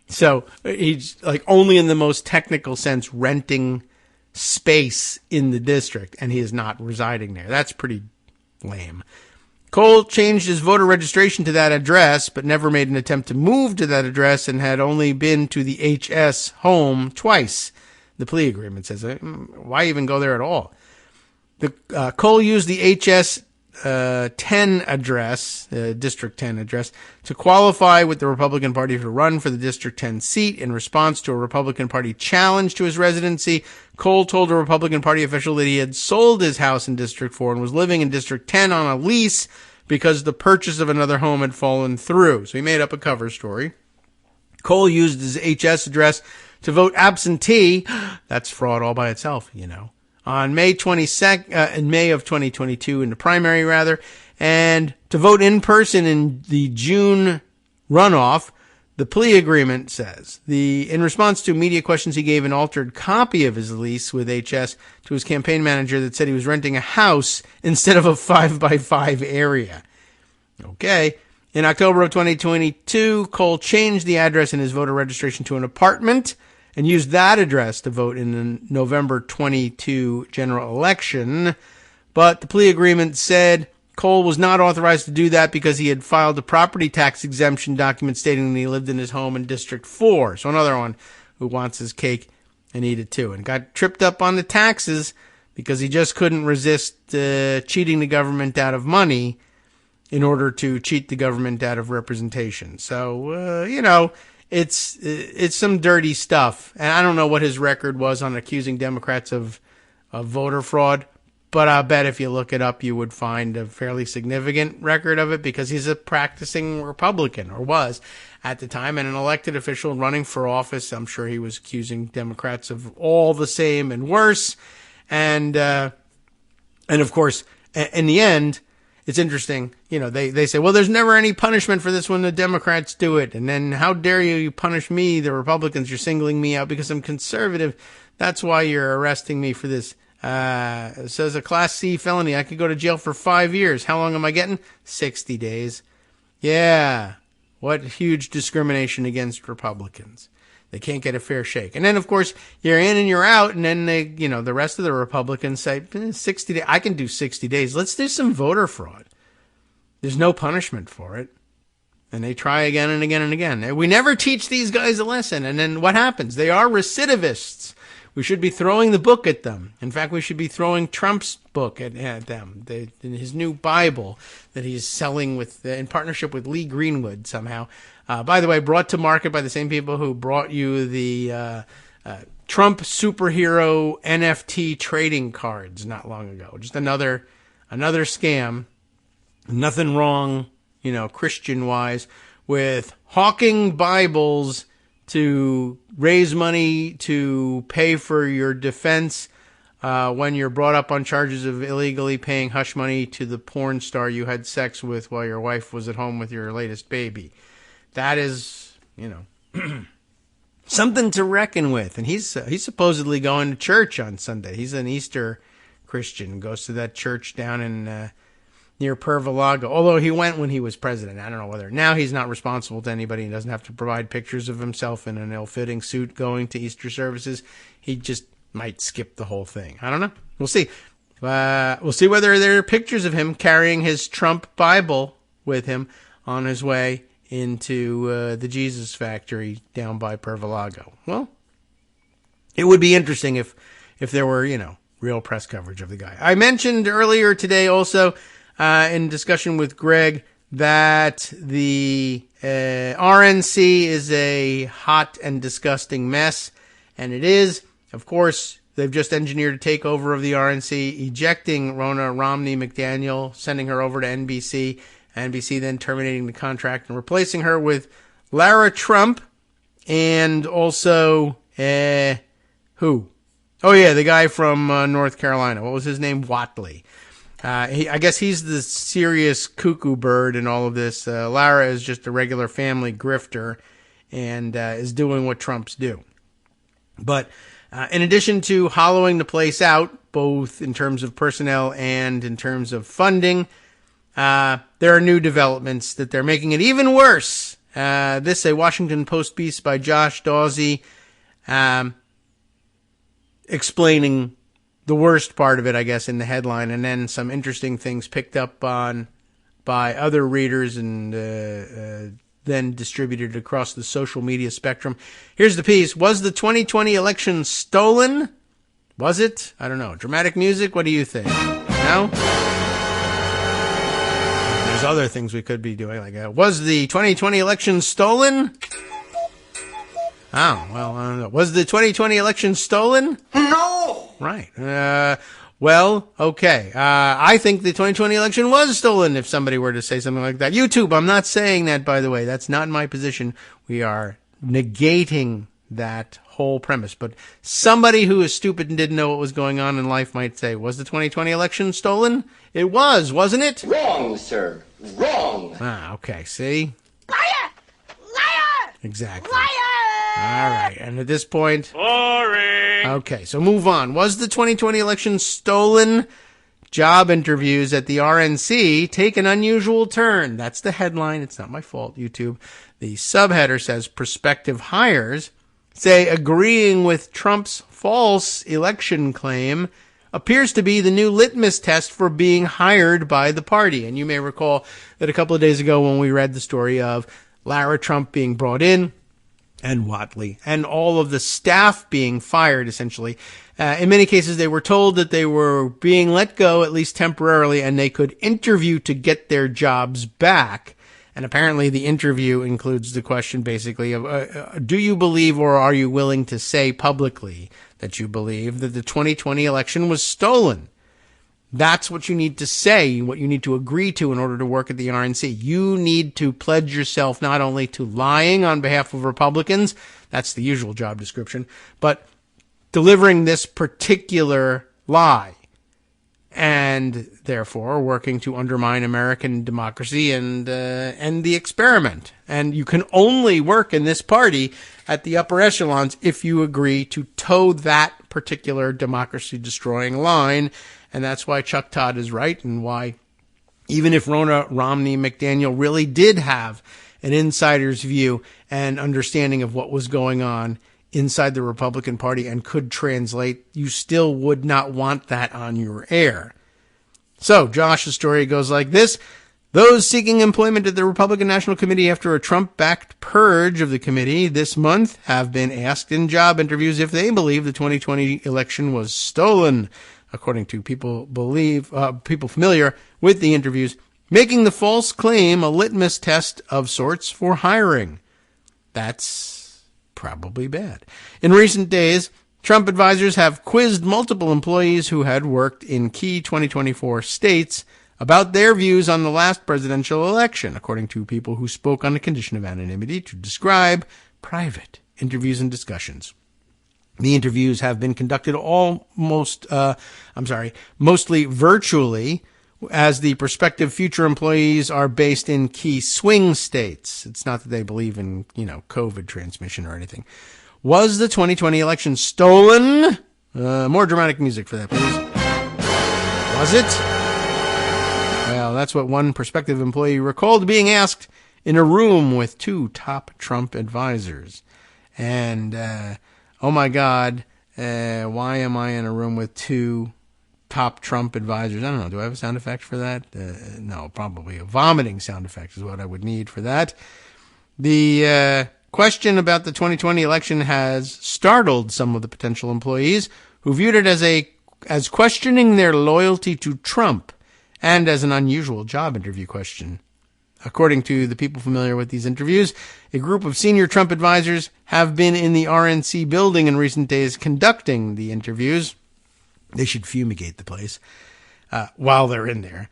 So he's like only in the most technical sense renting space in the district, and he is not residing there. That's pretty lame. Cole changed his voter registration to that address, but never made an attempt to move to that address and had only been to the HS home twice. The plea agreement says, why even go there at all? Cole used the HS 10 address, District 10 address, to qualify with the Republican Party to run for the District 10 seat. In response to a Republican Party challenge to his residency, Cole told a Republican Party official that he had sold his house in District 4 and was living in District 10 on a lease because the purchase of another home had fallen through. So he made up a cover story. Cole used his HS address to vote absentee. That's fraud all by itself, you know. On May 22nd, in May of 2022, in the primary rather, and to vote in person in the June runoff. The plea agreement says in response to media questions, he gave an altered copy of his lease with HS to his campaign manager that said he was renting a house instead of a 5x5 area. Okay. In October of 2022, Cole changed the address in his voter registration to an apartment and used that address to vote in the November 22 general election. But the plea agreement said Cole was not authorized to do that because he had filed a property tax exemption document stating that he lived in his home in District 4. So another one who wants his cake and eat it too. And got tripped up on the taxes because he just couldn't resist cheating the government out of money in order to cheat the government out of representation. So, it's some dirty stuff. And I don't know what his record was on accusing Democrats of voter fraud, but I bet if you look it up, you would find a fairly significant record of it because he's a practicing Republican, or was at the time, and an elected official running for office. I'm sure he was accusing Democrats of all the same and worse. And of course, in the end, it's interesting, they say, well, there's never any punishment for this when the Democrats do it. And then how dare you punish me, the Republicans? You're singling me out because I'm conservative. That's why you're arresting me for this. It says a Class C felony. I could go to jail for 5 years. How long am I getting? 60 days. Yeah. What huge discrimination against Republicans. They can't get a fair shake. And then, of course, you're in and you're out, and then they, the rest of the Republicans say, 60 days. I can do 60 days. Let's do some voter fraud. There's no punishment for it. And they try again and again and again. We never teach these guys a lesson. And then what happens? They are recidivists. We should be throwing the book at them. In fact, we should be throwing Trump's book at them. His new Bible that he's selling in partnership with Lee Greenwood somehow. By the way, brought to market by the same people who brought you the Trump superhero NFT trading cards not long ago. Just another scam. Nothing wrong, Christian-wise, with hawking Bibles to raise money to pay for your defense when you're brought up on charges of illegally paying hush money to the porn star you had sex with while your wife was at home with your latest baby. That is, something to reckon with. And he's supposedly going to church on Sunday. He's an Easter Christian, goes to that church down in near Pervalago. Although he went when he was president. I don't know whether now he's not responsible to anybody. He doesn't have to provide pictures of himself in an ill-fitting suit going to Easter services. He just might skip the whole thing. I don't know. We'll see. We'll see whether there are pictures of him carrying his Trump Bible with him on his way into the Jesus Factory down by Pervalago. Well, it would be interesting if there were, real press coverage of the guy. I mentioned earlier today also in discussion with Greg that the RNC is a hot and disgusting mess, and it is. Of course, they've just engineered a takeover of the RNC, ejecting Ronna McRomney McDaniel, sending her over to NBC, NBC then terminating the contract and replacing her with Lara Trump, and also, who? Oh yeah, the guy from North Carolina. What was his name? Whatley. I guess he's the serious cuckoo bird in all of this. Lara is just a regular family grifter and is doing what Trumps do. But in addition to hollowing the place out, both in terms of personnel and in terms of funding, there are new developments that they're making it even worse. This, a Washington Post piece by Josh Dawsey, explaining the worst part of it, I guess, in the headline, and then some interesting things picked up on by other readers and then distributed across the social media spectrum. Here's the piece. Was the 2020 election stolen? Was it? I don't know. Dramatic music? What do you think? No? There's other things we could be doing. Like, was the 2020 election stolen? Oh, well, I don't know. Was the 2020 election stolen? No! Right. Well, okay. I think the 2020 election was stolen if somebody were to say something like that. YouTube, I'm not saying that, by the way. That's not my position. We are negating that whole premise. But somebody who is stupid and didn't know what was going on in life might say, was the 2020 election stolen? It was, wasn't it? Wrong, sir. Wrong. Ah, okay. See? Liar! Liar! Exactly. Liar! All right. And at this point... Boring! Okay, so move on. Was the 2020 election stolen? Job interviews at the RNC take an unusual turn. That's the headline. It's not my fault, YouTube. The subheader says prospective hires say agreeing with Trump's false election claim appears to be the new litmus test for being hired by the party. And you may recall that a couple of days ago when we read the story of Lara Trump being brought in and Whatley and all of the staff being fired, essentially. In many cases, they were told that they were being let go, at least temporarily, and they could interview to get their jobs back. And apparently the interview includes the question, basically, of do you believe or are you willing to say publicly that you believe that the 2020 election was stolen? That's what you need to say, what you need to agree to in order to work at the RNC. You need to pledge yourself not only to lying on behalf of Republicans, that's the usual job description, but delivering this particular lie and therefore working to undermine American democracy and end the experiment. And you can only work in this party at the upper echelons if you agree to toe that particular democracy-destroying line. And that's why Chuck Todd is right, and why even if Ronna McRomney McDaniel really did have an insider's view and understanding of what was going on inside the Republican Party and could translate, you still would not want that on your air. So Josh's story goes like this. Those seeking employment at the Republican National Committee after a Trump-backed purge of the committee this month have been asked in job interviews if they believe the 2020 election was stolen, according to people familiar with the interviews, making the false claim a litmus test of sorts for hiring. That's probably bad. In recent days, Trump advisors have quizzed multiple employees who had worked in key 2024 states about their views on the last presidential election, according to people who spoke on the condition of anonymity to describe private interviews and discussions. The interviews have been conducted mostly virtually, as the prospective future employees are based in key swing states. It's not that they believe in, COVID transmission or anything. Was the 2020 election stolen? More dramatic music for that, please. Was it? Well, that's what one prospective employee recalled being asked in a room with two top Trump advisors. And, oh my God, why am I in a room with two top Trump advisors? I don't know. Do I have a sound effect for that? No, probably a vomiting sound effect is what I would need for that. The question about the 2020 election has startled some of the potential employees who viewed it as questioning their loyalty to Trump and as an unusual job interview question. According to the people familiar with these interviews, a group of senior Trump advisors have been in the RNC building in recent days conducting the interviews. They should fumigate the place while they're in there.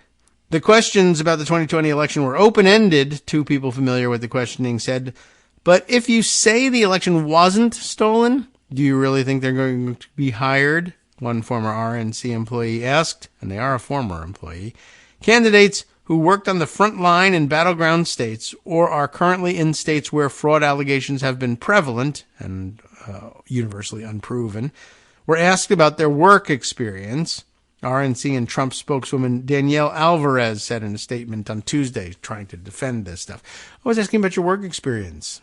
The questions about the 2020 election were open-ended, two people familiar with the questioning said. But if you say the election wasn't stolen, do you really think they're going to be hired? One former RNC employee asked, and they are a former employee. Candidates who worked on the front line in battleground states or are currently in states where fraud allegations have been prevalent and universally unproven were asked about their work experience. RNC and Trump spokeswoman Danielle Alvarez said in a statement on Tuesday, trying to defend this stuff. I was asking about your work experience.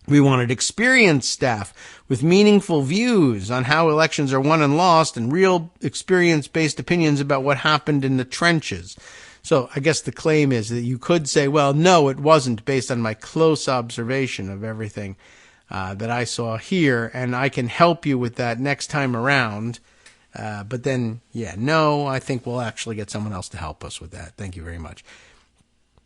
We wanted experienced staff with meaningful views on how elections are won and lost and real experience-based opinions about what happened in the trenches. So I guess the claim is that you could say, well, no, it wasn't based on my close observation of everything that I saw here, and I can help you with that next time around. But then, no, I think we'll actually get someone else to help us with that. Thank you very much.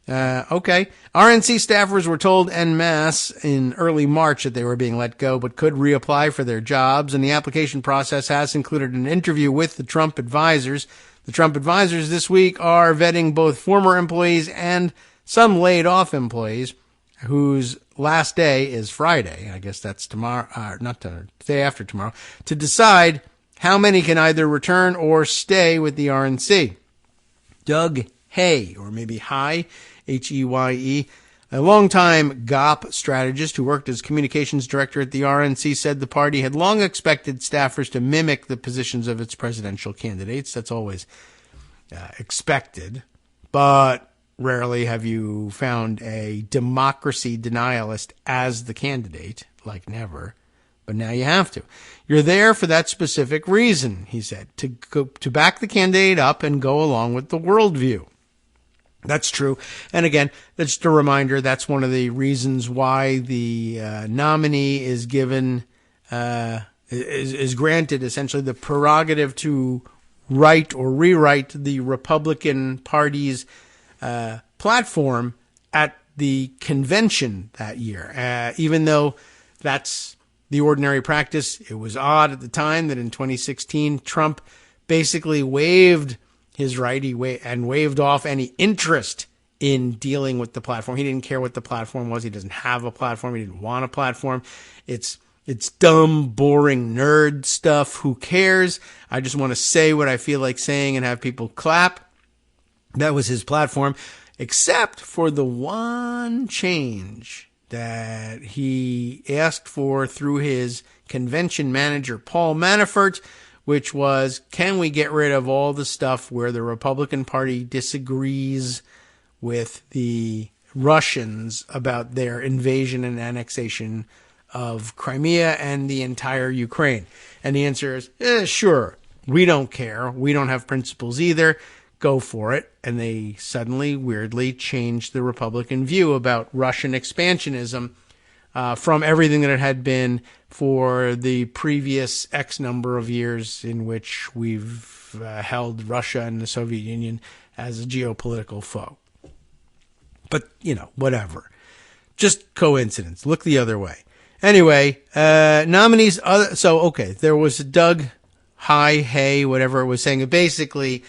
Okay. RNC staffers were told en masse in early March that they were being let go, but could reapply for their jobs. And the application process has included an interview with the Trump advisors. The Trump advisors this week are vetting both former employees and some laid off employees whose last day is Friday. I guess that's tomorrow, day after tomorrow, to decide how many can either return or stay with the RNC. Doug Hay, or maybe Heye, Heye, a longtime GOP strategist who worked as communications director at the RNC, said the party had long expected staffers to mimic the positions of its presidential candidates. That's always expected, but rarely have you found a democracy denialist as the candidate, like never. But now you have to. You're there for that specific reason, he said, to back the candidate up and go along with the worldview. That's true. And again, that's just a reminder. That's one of the reasons why the nominee is given, is granted essentially the prerogative to write or rewrite the Republican Party's platform at the convention that year. Even though that's the ordinary practice, it was odd at the time that in 2016, Trump basically waived his right, and waved off any interest in dealing with the platform. He didn't care what the platform was. He doesn't have a platform. He didn't want a platform. It's dumb, boring nerd stuff. Who cares? I just want to say what I feel like saying and have people clap. That was his platform, except for the one change that he asked for through his convention manager, Paul Manafort, which was, can we get rid of all the stuff where the Republican Party disagrees with the Russians about their invasion and annexation of Crimea and the entire Ukraine? And the answer is, sure, we don't care. We don't have principles either. Go for it. And they suddenly, weirdly, changed the Republican view about Russian expansionism from everything that it had been for the previous X number of years in which we've held Russia and the Soviet Union as a geopolitical foe. But, whatever. Just coincidence. Look the other way. Anyway, nominees. There was Doug Hay, whatever it was saying. Basically,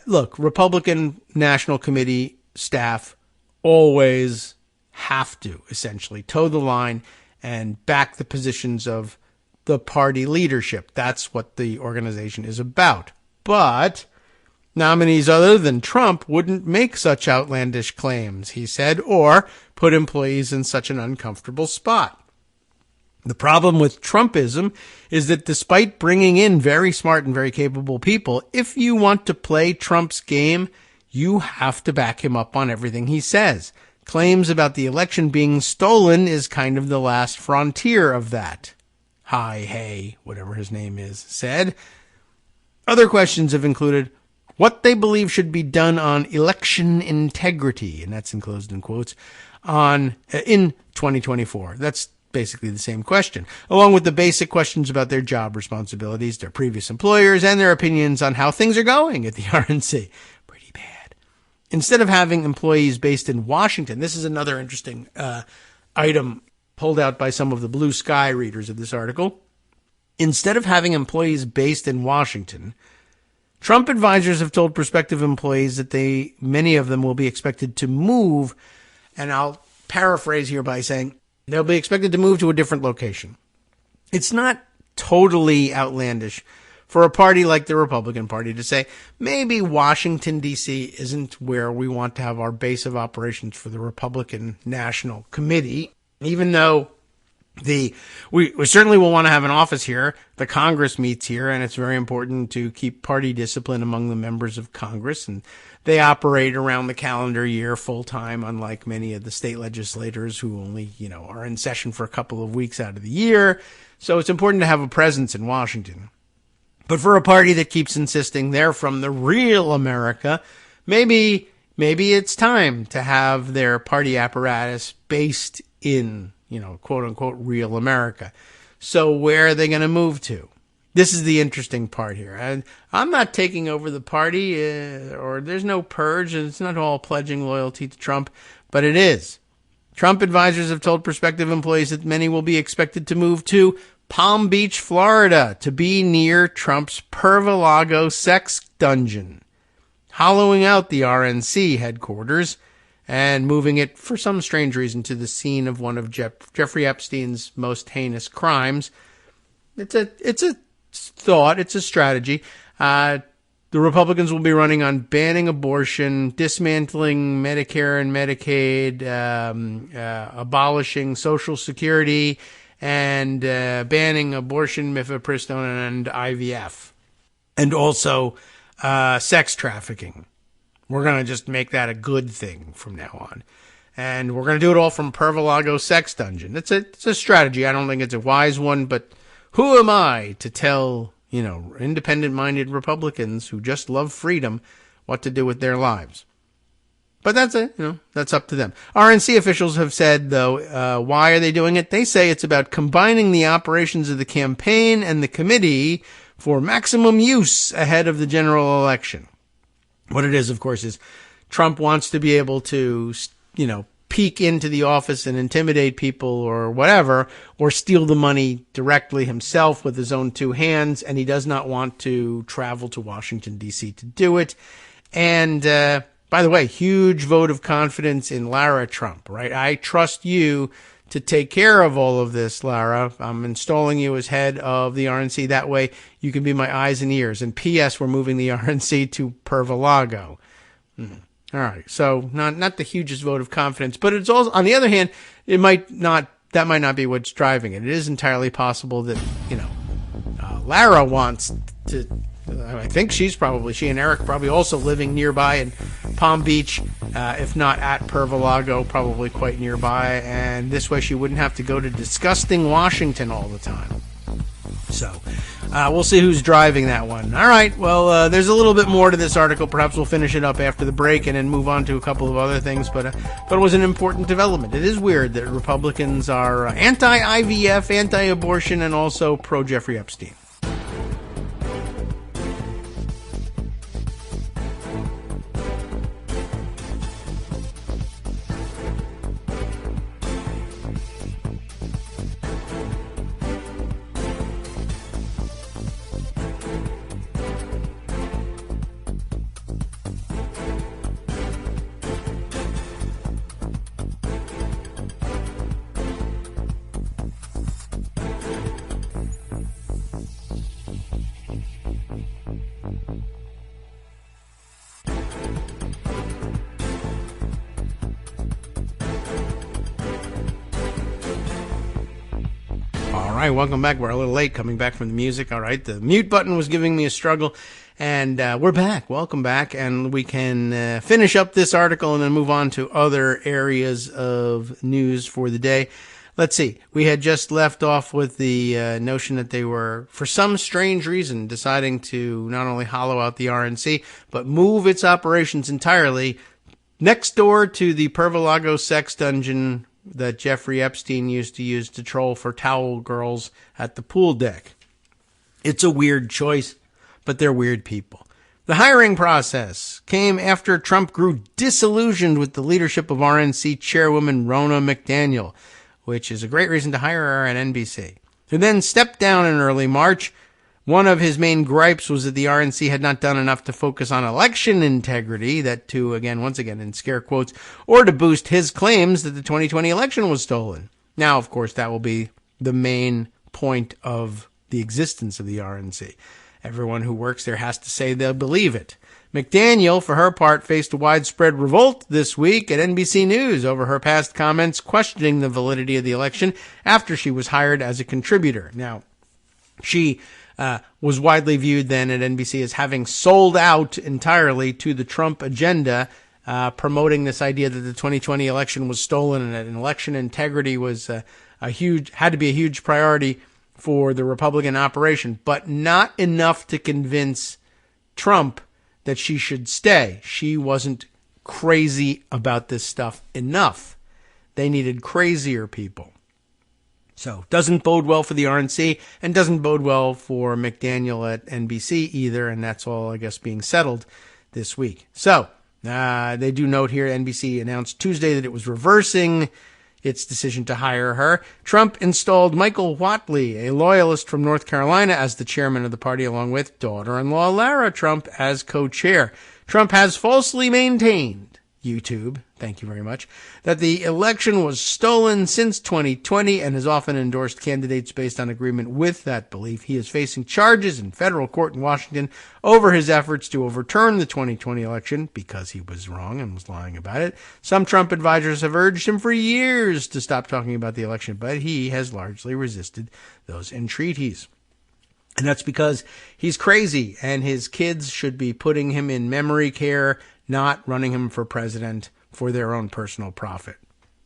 look, Republican National Committee staff always have to essentially toe the line and back the positions of the party leadership. That's what the organization is about. But nominees other than Trump wouldn't make such outlandish claims, he said, or put employees in such an uncomfortable spot. The problem with Trumpism is that despite bringing in very smart and very capable people, if you want to play Trump's game, you have to back him up on everything he says. Claims about the election being stolen is kind of the last frontier of that. Hay, whatever his name is, said. Other questions have included what they believe should be done on election integrity, and that's enclosed in quotes, in 2024. That's basically the same question, along with the basic questions about their job responsibilities, their previous employers, and their opinions on how things are going at the RNC. Pretty bad. Instead of having employees based in Washington, this is another interesting item pulled out by some of the Blue Sky readers of this article. Instead of having employees based in Washington, Trump advisors have told prospective employees that many of them will be expected to move, and I'll paraphrase here by saying they'll be expected to move to a different location. It's not totally outlandish for a party like the Republican Party to say, maybe Washington, D.C. isn't where we want to have our base of operations for the Republican National Committee, even though We certainly will want to have an office here. The Congress meets here, and it's very important to keep party discipline among the members of Congress. And they operate around the calendar year full time, unlike many of the state legislators who only, are in session for a couple of weeks out of the year. So it's important to have a presence in Washington. But for a party that keeps insisting they're from the real America, maybe it's time to have their party apparatus based in, quote unquote, real America. So where are they going to move to? This is the interesting part here. And I'm not taking over the party, or there's no purge. It's not all pledging loyalty to Trump, but it is. Trump advisors have told prospective employees that many will be expected to move to Palm Beach, Florida, to be near Trump's Mar-a-Lago sex dungeon, hollowing out the RNC headquarters and moving it, for some strange reason, to the scene of one of Jeffrey Epstein's most heinous crimes. It's a thought. It's a strategy. The Republicans will be running on banning abortion, dismantling Medicare and Medicaid, abolishing Social Security, and banning abortion, mifepristone, and IVF. And also sex trafficking. We're going to just make that a good thing from now on. And we're going to do it all from Mar-a-Lago sex dungeon. It's a strategy. I don't think it's a wise one, but who am I to tell, independent-minded Republicans who just love freedom what to do with their lives? But that's it. That's up to them. RNC officials have said, though, why are they doing it? They say it's about combining the operations of the campaign and the committee for maximum use ahead of the general election. What it is, of course, is Trump wants to be able to, peek into the office and intimidate people or whatever, or steal the money directly himself with his own two hands, and he does not want to travel to Washington, D.C. to do it. And, by the way, huge vote of confidence in Lara Trump, right? I trust you to take care of all of this, Lara. I'm installing you as head of the RNC. That way you can be my eyes and ears. And P.S., we're moving the RNC to Mar-a-Lago. All right. So not the hugest vote of confidence, but it's also, on the other hand, that might not be what's driving it. It is entirely possible that, Lara wants to, I think she and Eric probably also living nearby in Palm Beach, if not at Mar-a-Lago, probably quite nearby. And this way she wouldn't have to go to disgusting Washington all the time. So we'll see who's driving that one. All right. Well, there's a little bit more to this article. Perhaps we'll finish it up after the break and then move on to a couple of other things. But it was an important development. It is weird that Republicans are anti-IVF, anti-abortion, and also pro-Jeffrey Epstein. All right, welcome back. We're a little late coming back from the music. All right, the mute button was giving me a struggle, and we're back. Welcome back, and we can finish up this article and then move on to other areas of news for the day. Let's see. We had just left off with the notion that they were, for some strange reason, deciding to not only hollow out the RNC, but move its operations entirely next door to the Mar-a-Lago sex dungeon that Jeffrey Epstein used to use to troll for towel girls at the pool deck. It's a weird choice, but they're weird people. The hiring process came after Trump grew disillusioned with the leadership of RNC chairwoman Ronna McDaniel, which is a great reason to hire her at NBC, who then stepped down in early March. One of his main gripes was that the RNC had not done enough to focus on election integrity, that to, once again, in scare quotes, or to boost his claims that the 2020 election was stolen. Now, of course, that will be the main point of the existence of the RNC. Everyone who works there has to say they'll believe it. McDaniel, for her part, faced a widespread revolt this week at NBC News over her past comments questioning the validity of the election after she was hired as a contributor. Now, she was widely viewed then at NBC as having sold out entirely to the Trump agenda, promoting this idea that the 2020 election was stolen and that election integrity was had to be a huge priority for the Republican operation, but not enough to convince Trump that she should stay. She wasn't crazy about this stuff enough. They needed crazier people. So doesn't bode well for the RNC and doesn't bode well for McDaniel at NBC either, and that's all, I guess, being settled this week. So they do note here, NBC announced Tuesday that it was reversing its decision to hire her. Trump installed Michael Whatley, a loyalist from North Carolina, as the chairman of the party, along with daughter-in-law Lara Trump as co-chair. Trump has falsely maintained, YouTube, thank you very much, that the election was stolen since 2020 and has often endorsed candidates based on agreement with that belief. He is facing charges in federal court in Washington over his efforts to overturn the 2020 election because he was wrong and was lying about it. Some Trump advisors have urged him for years to stop talking about the election, but he has largely resisted those entreaties. And that's because he's crazy and his kids should be putting him in memory care, not running him for president for their own personal profit.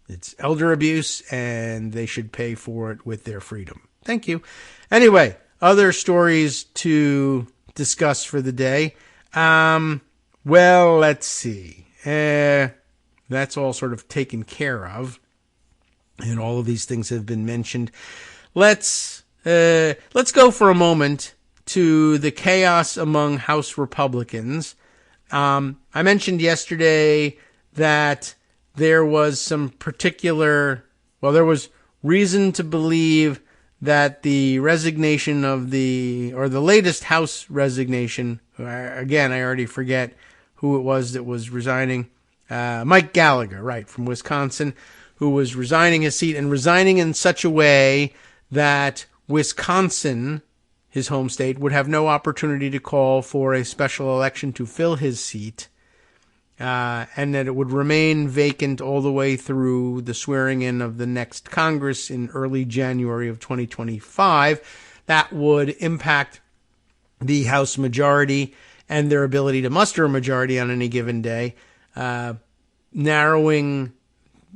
It's elder abuse, and they should pay for it with their freedom. Thank you. Anyway, other stories to discuss for the day. Well, let's see. That's all sort of taken care of, and all of these things have been mentioned. Let's go for a moment to the chaos among House Republicans. I mentioned yesterday that there was there was reason to believe that the resignation of the latest House resignation, again, I already forget who it was that was resigning, Mike Gallagher, right, from Wisconsin, who was resigning his seat and resigning in such a way that Wisconsin, his home state, would have no opportunity to call for a special election to fill his seat, and that it would remain vacant all the way through the swearing in of the next Congress in early January of 2025. That would impact the House majority and their ability to muster a majority on any given day, narrowing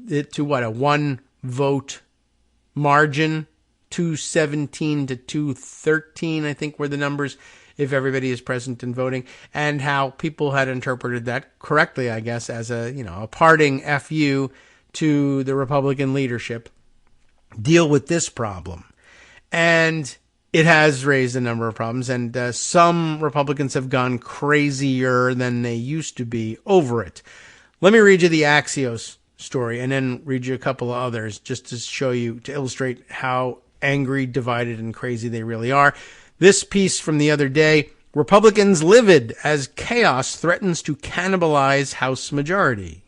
it to a one-vote margin, 217 to 213, I think were the numbers, if everybody is present and voting, and how people had interpreted that correctly, I guess, as a parting FU to the Republican leadership. Deal with this problem. And it has raised a number of problems, and some Republicans have gone crazier than they used to be over it. Let me read you the Axios story and then read you a couple of others just to illustrate how angry, divided, and crazy they really are. This piece from the other day, Republicans livid as chaos threatens to cannibalize House majority.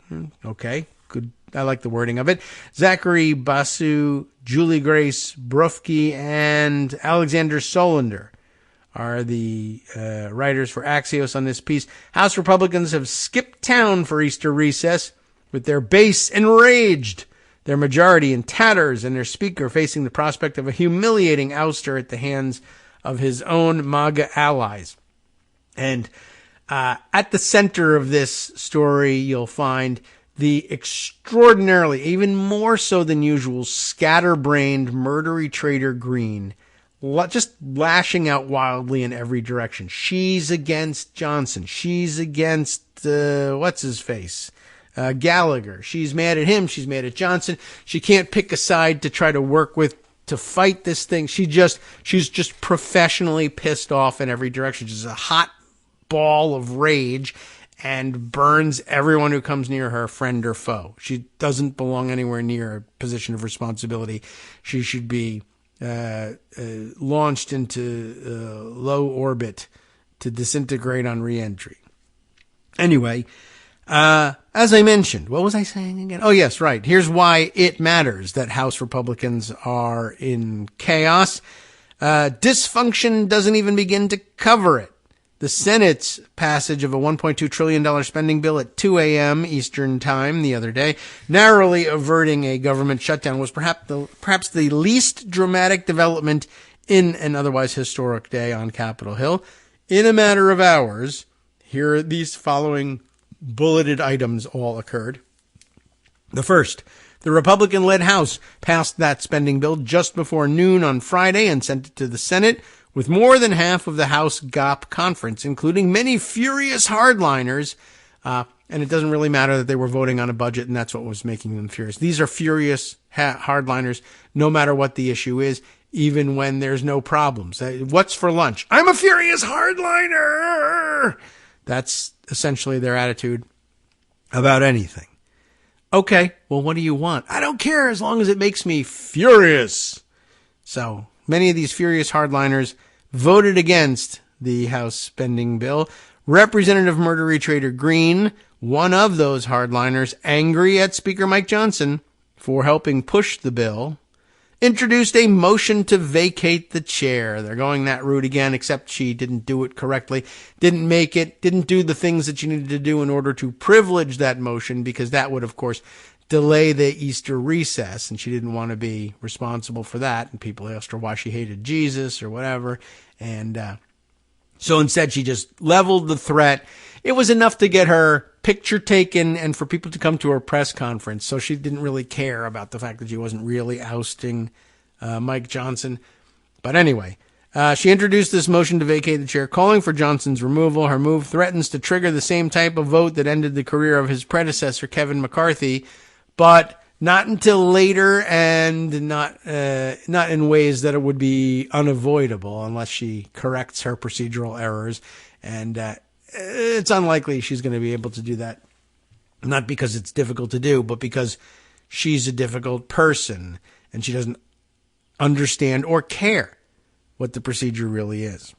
Okay, good. I like the wording of it. Zachary Basu, Julie Grace Brofke, and Alexander Solander are the writers for Axios on this piece. House Republicans have skipped town for Easter recess with their base enraged, their majority in tatters, and their speaker facing the prospect of a humiliating ouster at the hands of his own MAGA allies. And at the center of this story, you'll find the extraordinarily, even more so than usual, scatterbrained Murdery Traitor Greene, just lashing out wildly in every direction. She's against Johnson. She's against, what's-his-face? Gallagher. She's mad at him. She's mad at Johnson. She can't pick a side to try to work with to fight this thing. She's just professionally pissed off in every direction. She's a hot ball of rage and burns everyone who comes near her, friend or foe. She doesn't belong anywhere near a position of responsibility. She should be launched into low orbit to disintegrate on reentry. Anyway, as I mentioned, what was I saying again? Oh, yes, right. Here's why it matters that House Republicans are in chaos. Dysfunction doesn't even begin to cover it. The Senate's passage of a $1.2 trillion spending bill at 2 a.m. Eastern Time the other day, narrowly averting a government shutdown, was perhaps the least dramatic development in an otherwise historic day on Capitol Hill. In a matter of hours, here are these following bulleted items all occurred. The first, the Republican-led House passed that spending bill just before noon on Friday and sent it to the Senate, with more than half of the House GOP conference, including many furious hardliners, and it doesn't really matter that they were voting on a budget, and that's what was making them furious. These are furious hardliners, no matter what the issue is, even when there's no problems. What's for lunch? I'm a furious hardliner! That's essentially their attitude about anything. Okay, well, what do you want? I don't care as long as it makes me furious. So many of these furious hardliners voted against the House spending bill. Representative Murdery Traitor Greene, one of those hardliners, angry at Speaker Mike Johnson for helping push the bill, introduced a motion to vacate the chair. They're going that route again, except she didn't do it correctly, didn't make it, didn't do the things that she needed to do in order to privilege that motion, because that would, of course, delay the Easter recess, and she didn't want to be responsible for that. And people asked her why she hated Jesus or whatever. And so instead, she just leveled the threat. It was enough to get her picture taken and for people to come to her press conference. So she didn't really care about the fact that she wasn't really ousting Mike Johnson. But anyway, she introduced this motion to vacate the chair, calling for Johnson's removal. Her move threatens to trigger the same type of vote that ended the career of his predecessor, Kevin McCarthy, but not until later and not in ways that it would be unavoidable unless she corrects her procedural errors. And it's unlikely she's going to be able to do that, not because it's difficult to do, but because she's a difficult person and she doesn't understand or care what the procedure really is.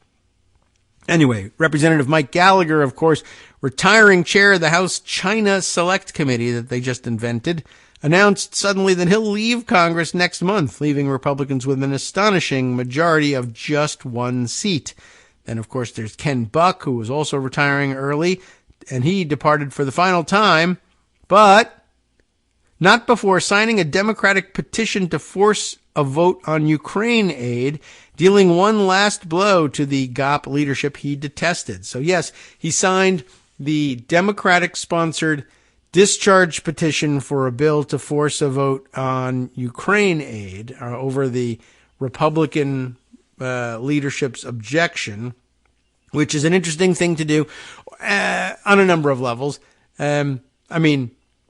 Anyway, Representative Mike Gallagher, of course, retiring chair of the House China Select Committee that they just invented, announced suddenly that he'll leave Congress next month, leaving Republicans with an astonishing majority of just one seat. Then, of course, there's Ken Buck, who was also retiring early, and he departed for the final time, but not before signing a Democratic petition to force a vote on Ukraine aid, dealing one last blow to the GOP leadership he detested. So, yes, he signed the Democratic-sponsored discharge petition for a bill to force a vote on Ukraine aid over the Republican leadership's objection, which is an interesting thing to do on a number of levels.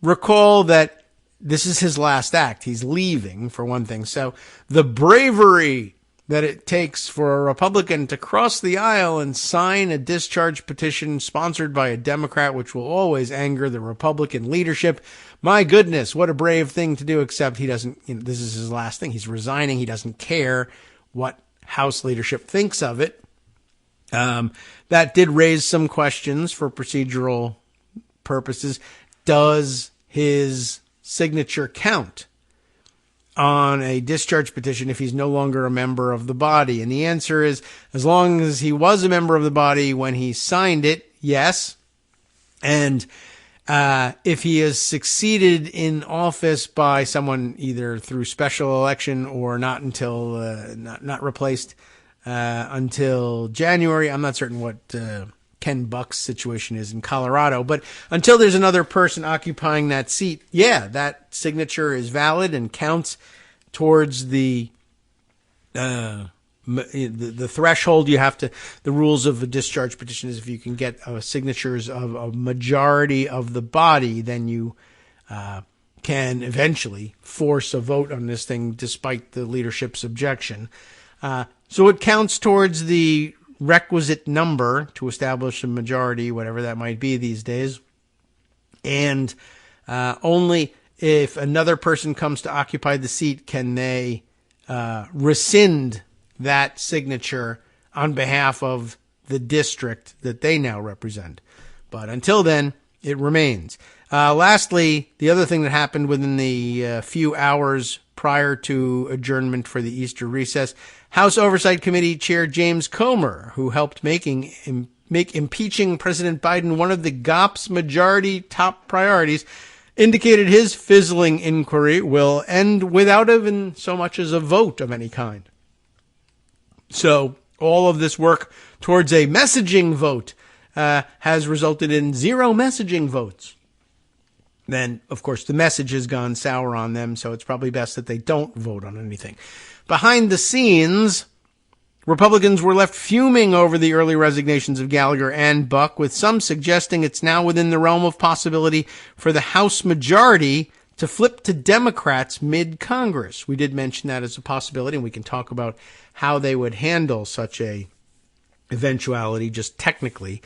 Recall that this is his last act. He's leaving, for one thing. So the bravery that it takes for a Republican to cross the aisle and sign a discharge petition sponsored by a Democrat, which will always anger the Republican leadership. My goodness, what a brave thing to do, except he doesn't, this is his last thing. He's resigning. He doesn't care what House leadership thinks of it. That did raise some questions for procedural purposes. Does his signature count on a discharge petition if he's no longer a member of the body? And the answer is, as long as he was a member of the body when he signed it, yes. And if he is succeeded in office by someone either through special election or not until not replaced until January, I'm not certain what Ken Buck's situation is in Colorado, but until there's another person occupying that seat, yeah, that signature is valid and counts towards the threshold you have to. The rules of a discharge petition is if you can get signatures of a majority of the body, then you can eventually force a vote on this thing despite the leadership's objection. So it counts towards the requisite number to establish a majority, whatever that might be these days. And only if another person comes to occupy the seat can they rescind that signature on behalf of the district that they now represent. But until then, it remains. Lastly, the other thing that happened within the few hours prior to adjournment for the Easter recess. House Oversight Committee Chair James Comer, who helped make impeaching President Biden one of the GOP's majority top priorities, indicated his fizzling inquiry will end without even so much as a vote of any kind. So all of this work towards a messaging vote has resulted in 0 messaging votes. Then, of course, the message has gone sour on them, so it's probably best that they don't vote on anything. Behind the scenes, Republicans were left fuming over the early resignations of Gallagher and Buck, with some suggesting it's now within the realm of possibility for the House majority to flip to Democrats mid-Congress. We did mention that as a possibility, and we can talk about how they would handle such a eventuality just technically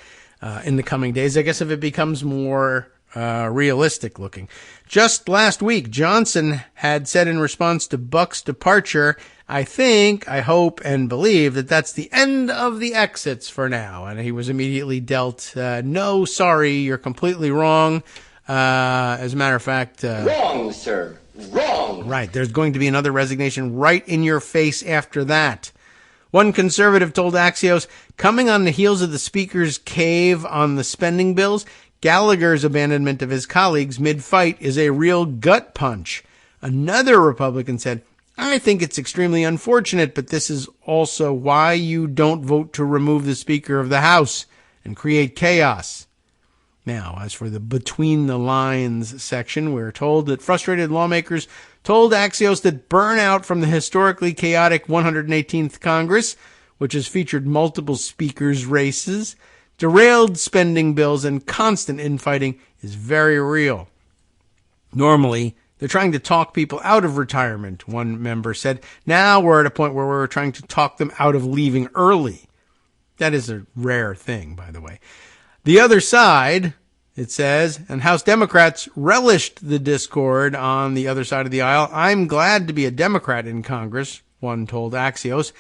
in the coming days. I guess if it becomes more realistic looking. Just last week, Johnson had said in response to Buck's departure, I hope, and believe that that's the end of the exits for now. And he was immediately dealt, no, sorry, you're completely wrong. As a matter of fact... wrong, sir. Wrong. Right. There's going to be another resignation right in your face after that. One conservative told Axios, coming on the heels of the Speaker's cave on the spending bills, Gallagher's abandonment of his colleagues mid-fight is a real gut punch. Another Republican said, I think it's extremely unfortunate, but this is also why you don't vote to remove the Speaker of the House and create chaos. Now, as for the between the lines section, we're told that frustrated lawmakers told Axios that burnout from the historically chaotic 118th Congress, which has featured multiple speakers' races, derailed spending bills, and constant infighting is very real. Normally, they're trying to talk people out of retirement, one member said. Now we're at a point where we're trying to talk them out of leaving early. That is a rare thing, by the way. The other side, it says, and House Democrats relished the discord on the other side of the aisle. I'm glad to be a Democrat in Congress, one told Axios.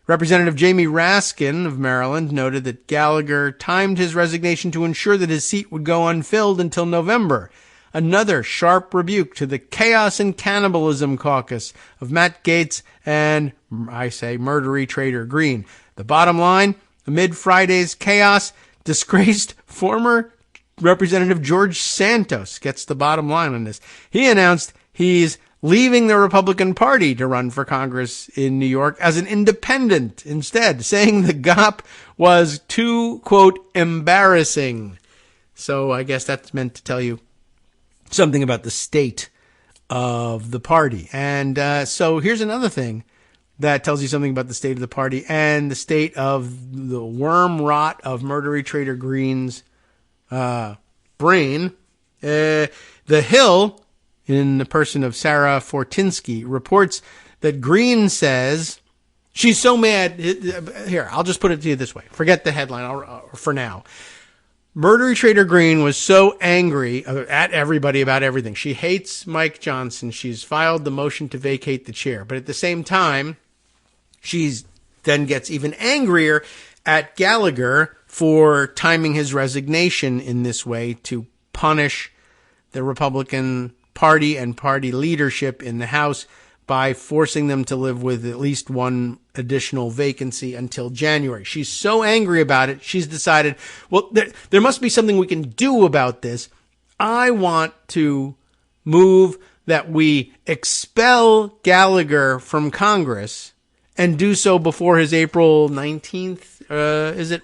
Representative Jamie Raskin of Maryland noted that Gallagher timed his resignation to ensure that his seat would go unfilled until November. Another sharp rebuke to the chaos and cannibalism caucus of Matt Gaetz and, I say, Murdery Traitor Greene. The bottom line, amid Friday's chaos, disgraced former Representative George Santos gets the bottom line on this. He announced he's leaving the Republican Party to run for Congress in New York as an independent instead, saying the GOP was too, quote, embarrassing. So I guess that's meant to tell you something about the state of the party. And so here's another thing that tells you something about the state of the party and the state of the worm rot of Murdery Traitor Greene's brain. The Hill, in the person of Sarah Fortinsky, reports that Greene says she's so mad. Here, I'll just put it to you this way. Forget the headline for now. Murdery Traitor Greene was so angry at everybody about everything. She hates Mike Johnson. She's filed the motion to vacate the chair. But at the same time, she then gets even angrier at Gallagher for timing his resignation in this way to punish the Republican Party and party leadership in the House by forcing them to live with at least one additional vacancy until January. She's so angry about it, she's decided, well, there must be something we can do about this. I want to move that we expel Gallagher from Congress and do so before his April 19th,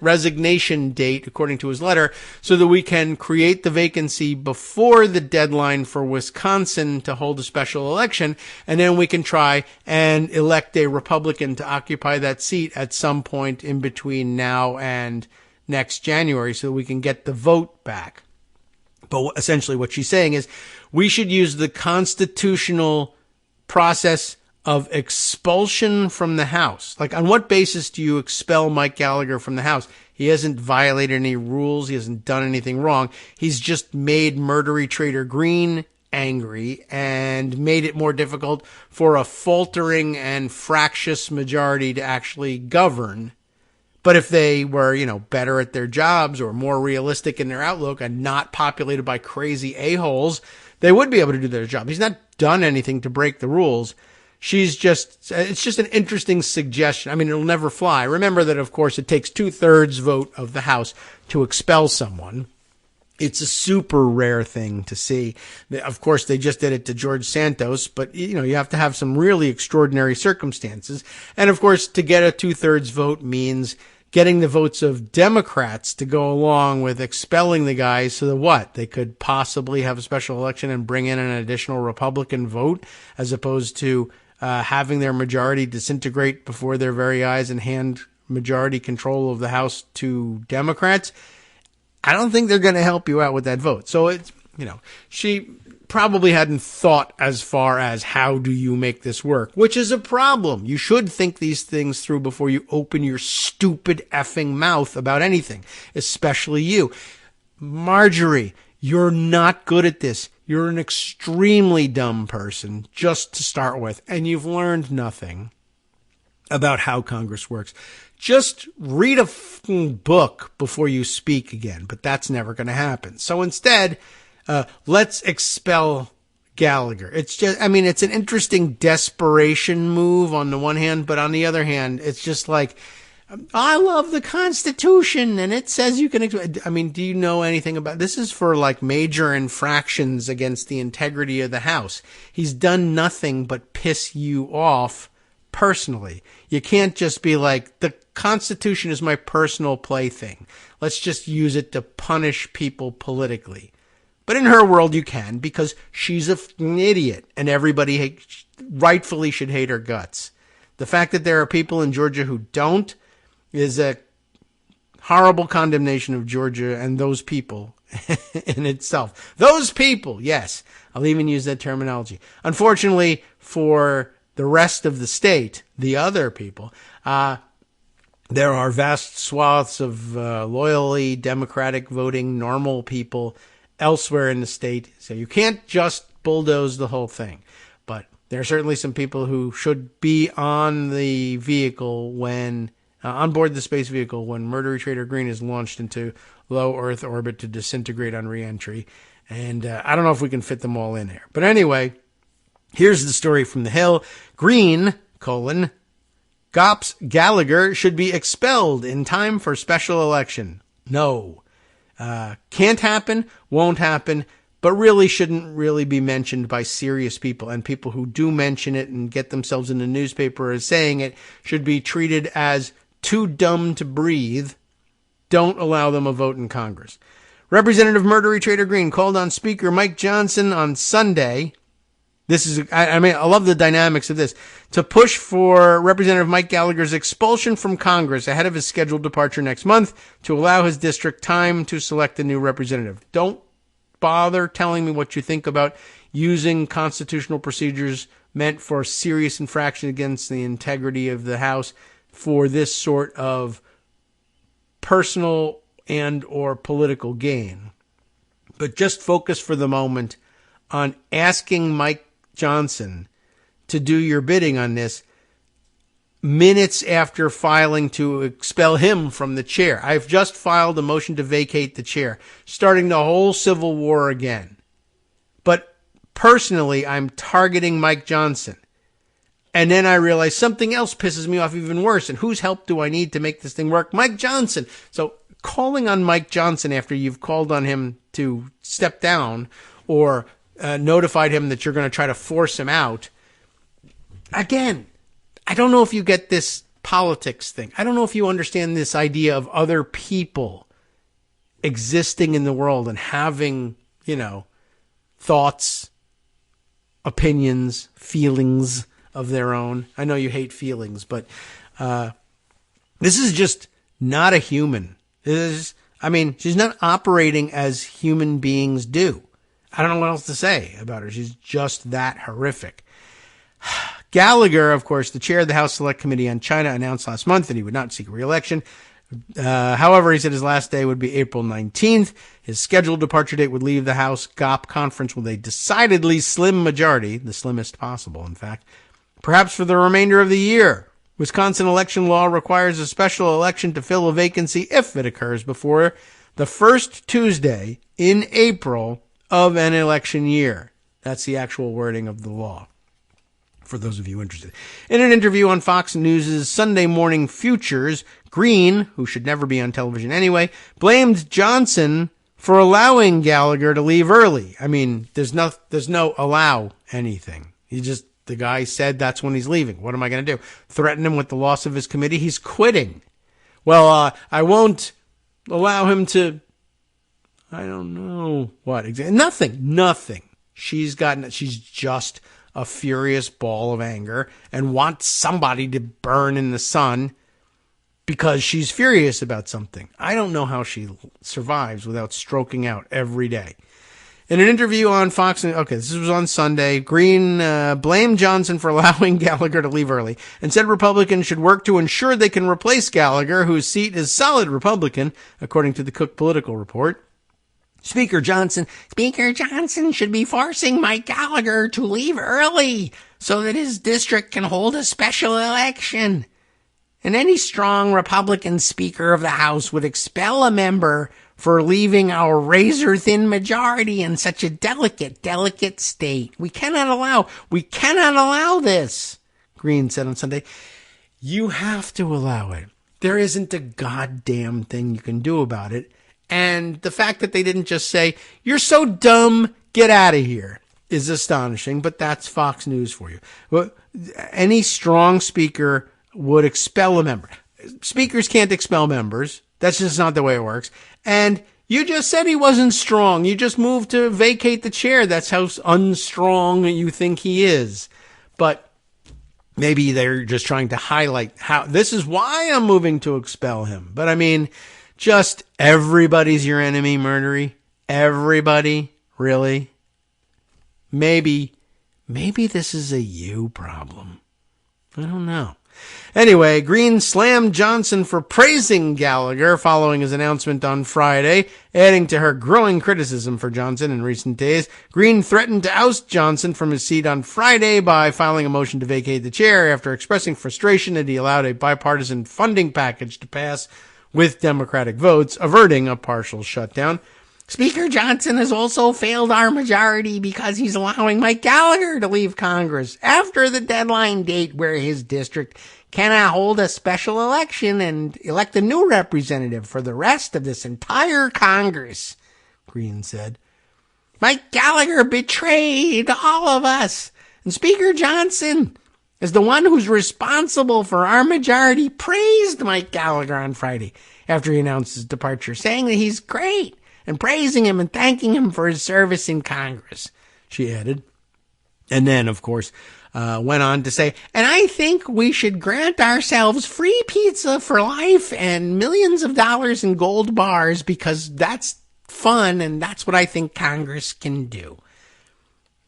resignation date, according to his letter, so that we can create the vacancy before the deadline for Wisconsin to hold a special election, and then we can try and elect a Republican to occupy that seat at some point in between now and next January so that we can get the vote back. But essentially what she's saying is we should use the constitutional process of expulsion from the House. Like, on what basis do you expel Mike Gallagher from the House? He hasn't violated any rules. He hasn't done anything wrong. He's just made Murdery Traitor Greene angry and made it more difficult for a faltering and fractious majority to actually govern. But if they were, better at their jobs or more realistic in their outlook and not populated by crazy a-holes, they would be able to do their job. He's not done anything to break the rules. it's just an interesting suggestion. I mean, it'll never fly. Remember that, of course, it takes 2/3 vote of the House to expel someone. It's a super rare thing to see. Of course, they just did it to George Santos, but you have to have some really extraordinary circumstances. And of course, to get a 2/3 vote means getting the votes of Democrats to go along with expelling the guy so that what? They could possibly have a special election and bring in an additional Republican vote as opposed to having their majority disintegrate before their very eyes and hand majority control of the House to Democrats. I don't think they're going to help you out with that vote. So it's, she probably hadn't thought as far as how do you make this work, which is a problem. You should think these things through before you open your stupid effing mouth about anything, especially you. Marjorie, you're not good at this. You're an extremely dumb person just to start with, and you've learned nothing about how Congress works. Just read a book before you speak again, but that's never going to happen. So instead, let's expel Gallagher. It's an interesting desperation move on the one hand, but on the other hand, it's just like, I love the Constitution and it says you can, do you know anything about, this is for like major infractions against the integrity of the House. He's done nothing but piss you off personally. You can't just be like, the Constitution is my personal plaything. Let's just use it to punish people politically. But in her world, you can, because she's an idiot and everybody rightfully should hate her guts. The fact that there are people in Georgia who don't is a horrible condemnation of Georgia and those people in itself. Those people, yes, I'll even use that terminology. Unfortunately, for the rest of the state, the other people, there are vast swaths of loyally Democratic voting, normal people elsewhere in the state. So you can't just bulldoze the whole thing. But there are certainly some people who should be on the vehicle when, on board the space vehicle when Murdery Traitor Greene is launched into low Earth orbit to disintegrate on reentry. And I don't know if we can fit them all in there. But anyway, here's the story from the Hill. Greene, Gops Gallagher should be expelled in time for special election. No. Can't happen, won't happen, but really shouldn't really be mentioned by serious people. And people who do mention it and get themselves in the newspaper as saying it should be treated as too dumb to breathe. Don't allow them a vote in Congress. Representative Murdery Traitor Greene called on Speaker Mike Johnson on Sunday. I love the dynamics of this. To push for Representative Mike Gallagher's expulsion from Congress ahead of his scheduled departure next month to allow his district time to select a new representative. Don't bother telling me what you think about using constitutional procedures meant for serious infraction against the integrity of the House for this sort of personal and or political gain. But just focus for the moment on asking Mike Johnson to do your bidding on this minutes after filing to expel him from the chair. I've just filed a motion to vacate the chair, starting the whole civil war again. But personally, I'm targeting Mike Johnson. And then I realize something else pisses me off even worse. And whose help do I need to make this thing work? Mike Johnson. So calling on Mike Johnson after you've called on him to step down or notified him that you're going to try to force him out. Again, I don't know if you get this politics thing. I don't know if you understand this idea of other people existing in the world and having, thoughts, opinions, feelings of their own. I know you hate feelings, but this is just not a human. She's not operating as human beings do. I don't know what else to say about her. She's just that horrific. Gallagher, of course, the chair of the House Select Committee on China, announced last month that he would not seek re-election. However, he said his last day would be April 19th. His scheduled departure date would leave the House GOP conference with a decidedly slim majority, the slimmest possible, in fact, perhaps for the remainder of the year. Wisconsin election law requires a special election to fill a vacancy if it occurs before the first Tuesday in April of an election year. That's the actual wording of the law. for those of you interested. In an interview on Fox News' Sunday Morning Futures, Greene, who should never be on television anyway, blamed Johnson for allowing Gallagher to leave early. I mean, there's no allow anything. The guy said that's when he's leaving. What am I going to do? Threaten him with the loss of his committee? He's quitting. Well, I won't allow him to, I don't know what exactly. Nothing. She's just a furious ball of anger and wants somebody to burn in the sun because she's furious about something. I don't know how she survives without stroking out every day. In an interview on Fox, this was on Sunday, Greene blamed Johnson for allowing Gallagher to leave early and said Republicans should work to ensure they can replace Gallagher, whose seat is solid Republican, according to the Cook Political Report. Speaker Johnson should be forcing Mike Gallagher to leave early so that his district can hold a special election. And any strong Republican Speaker of the House would expel a member for leaving our razor-thin majority in such a delicate state. We cannot allow this, Greene said on Sunday. You have to allow it. There isn't a goddamn thing you can do about it. And the fact that they didn't just say, you're so dumb, get out of here, is astonishing, but that's Fox News for you. Any strong speaker would expel a member. Speakers can't expel members. That's just not the way it works. And you just said he wasn't strong. You just moved to vacate the chair. That's how unstrong you think he is. But maybe they're just trying to highlight how this is why I'm moving to expel him. But I mean, just everybody's your enemy, Murdery. Everybody, really? Maybe this is a you problem. I don't know. Anyway, Greene slammed Johnson for praising Gallagher following his announcement on Friday, adding to her growing criticism for Johnson in recent days. Greene threatened to oust Johnson from his seat on Friday by filing a motion to vacate the chair after expressing frustration that he allowed a bipartisan funding package to pass with Democratic votes, averting a partial shutdown. Speaker Johnson has also failed our majority because he's allowing Mike Gallagher to leave Congress after the deadline date where his district cannot hold a special election and elect a new representative for the rest of this entire Congress, Greene said. Mike Gallagher betrayed all of us, and Speaker Johnson, as the one who's responsible for our majority, praised Mike Gallagher on Friday after he announced his departure, saying that he's great and praising him and thanking him for his service in Congress, she added. And then, of course, went on to say, and I think we should grant ourselves free pizza for life and millions of dollars in gold bars because that's fun and that's what I think Congress can do.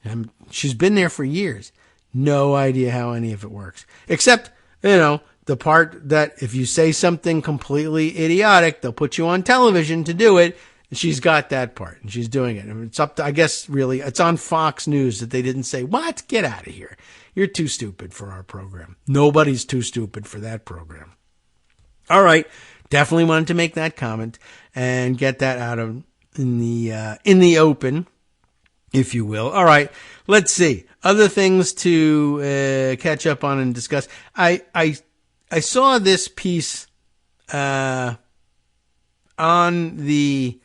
And she's been there for years. No idea how any of it works. Except, the part that if you say something completely idiotic, they'll put you on television to do it. She's got that part, and she's doing it. And it's up to, I guess, really, it's on Fox News that they didn't say, what? Get out of here. You're too stupid for our program. Nobody's too stupid for that program. All right. Definitely wanted to make that comment and get that out of in the open, if you will. All right. Let's see. Other things to catch up on and discuss. I saw this piece on the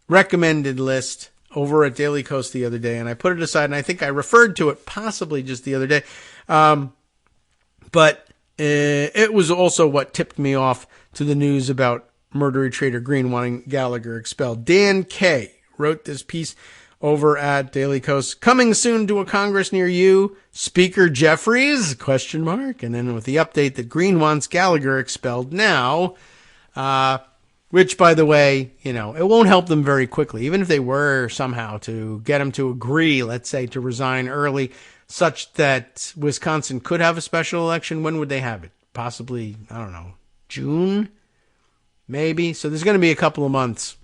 recommended list over at Daily Kos the other day, and I put it aside, and I think I referred to it possibly just the other day. But it was also what tipped me off to the news about Murdery Traitor Greene wanting Gallagher expelled. Dan Kay wrote this piece over at Daily Kos. Coming soon to a Congress near you, Speaker Jeffries, ? And then with the update that Greene wants Gallagher expelled now, which, by the way, it won't help them very quickly. Even if they were somehow to get him to agree, let's say, to resign early, such that Wisconsin could have a special election, when would they have it? Possibly, I don't know, June? Maybe. So there's going to be a couple of months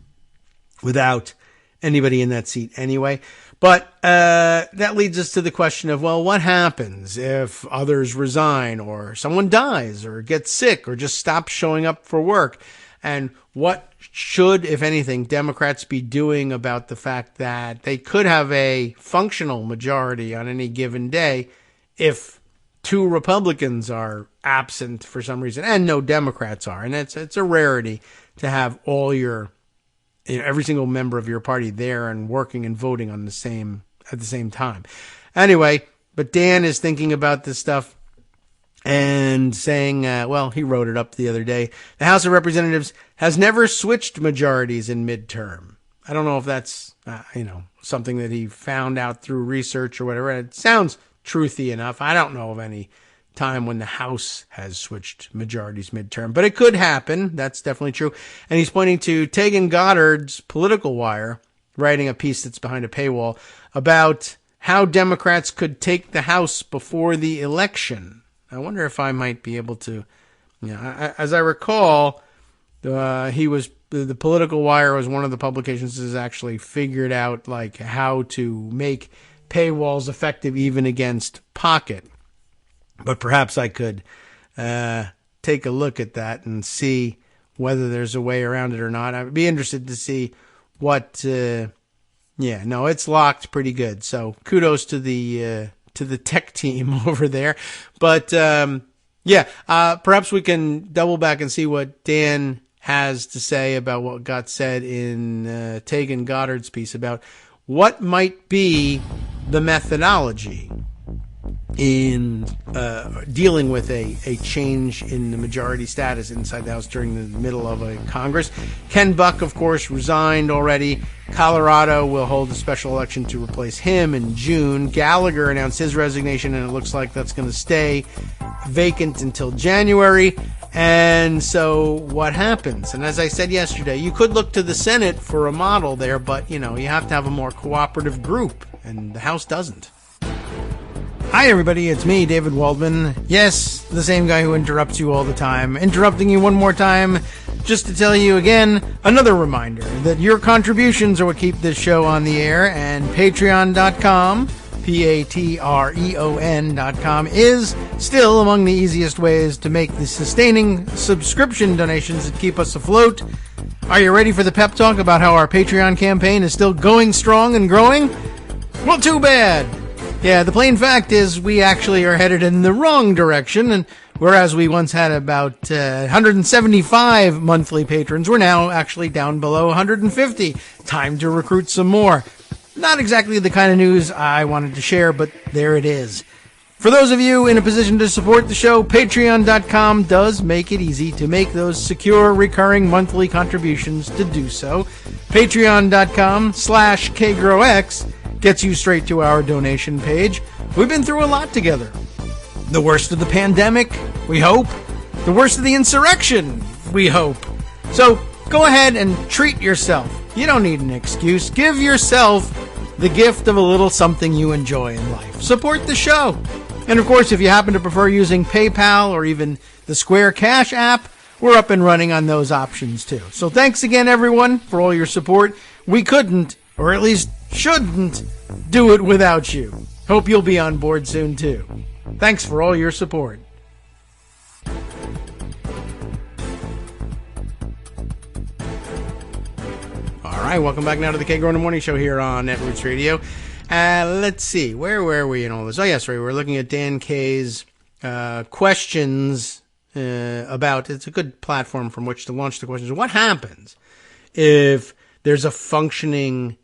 without anybody in that seat anyway. But that leads us to the question of, well, what happens if others resign or someone dies or gets sick or just stops showing up for work? And what should, if anything, Democrats be doing about the fact that they could have a functional majority on any given day if 2 Republicans are absent for some reason, and no Democrats are. And it's a rarity to have all every single member of your party there and working and voting at the same time. Anyway, but Dan is thinking about this stuff and saying, he wrote it up the other day. The House of Representatives has never switched majorities in midterm. I don't know if that's, something that he found out through research or whatever. It sounds truthy enough. I don't know of any time when the House has switched majorities midterm, but it could happen. That's definitely true. And he's pointing to Tegan Goddard's Political Wire, writing a piece that's behind a paywall about how Democrats could take the House before the election. I wonder if I might be able to, as I recall, the Political Wire was one of the publications that has actually figured out like how to make paywalls effective even against Pocket. But perhaps I could take a look at that and see whether there's a way around it or not. I'd be interested to see what. It's locked pretty good. So kudos to the tech team over there. But perhaps we can double back and see what Dan has to say about what got said in Tegan Goddard's piece about what might be the methodology in dealing with a change in the majority status inside the House during the middle of a Congress. Ken Buck, of course, resigned already. Colorado will hold a special election to replace him in June. Gallagher announced his resignation, and it looks like that's going to stay vacant until January. And so what happens? And as I said yesterday, you could look to the Senate for a model there, but, you have to have a more cooperative group, and the House doesn't. Hi, everybody. It's me, David Waldman. Yes, the same guy who interrupts you all the time. Interrupting you one more time just to tell you again, another reminder that your contributions are what keep this show on the air, and Patreon.com, Patreon.com, is still among the easiest ways to make the sustaining subscription donations that keep us afloat. Are you ready for the pep talk about how our Patreon campaign is still going strong and growing? Well, too bad. Yeah, the plain fact is we actually are headed in the wrong direction, and whereas we once had about 175 monthly patrons, we're now actually down below 150. Time to recruit some more. Not exactly the kind of news I wanted to share, but there it is. For those of you in a position to support the show, Patreon.com does make it easy to make those secure, recurring monthly contributions to do so. Patreon.com/KagroX gets you straight to our donation page. We've been through a lot together. The worst of the pandemic, we hope. The worst of the insurrection, we hope. So go ahead and treat yourself. You don't need an excuse. Give yourself the gift of a little something you enjoy in life. Support the show. And of course, if you happen to prefer using PayPal or even the Square Cash app, we're up and running on those options too. So thanks again, everyone, for all your support. We couldn't, or at least shouldn't, do it without you. Hope you'll be on board soon too. Thanks for all your support. All right, welcome back now to the Kagro in the Morning Show here on Netroots Radio. Let's see, where were we in all this? Oh, yes, right, we're looking at Dan K's questions about, it's a good platform from which to launch the questions. What happens if there's a functioning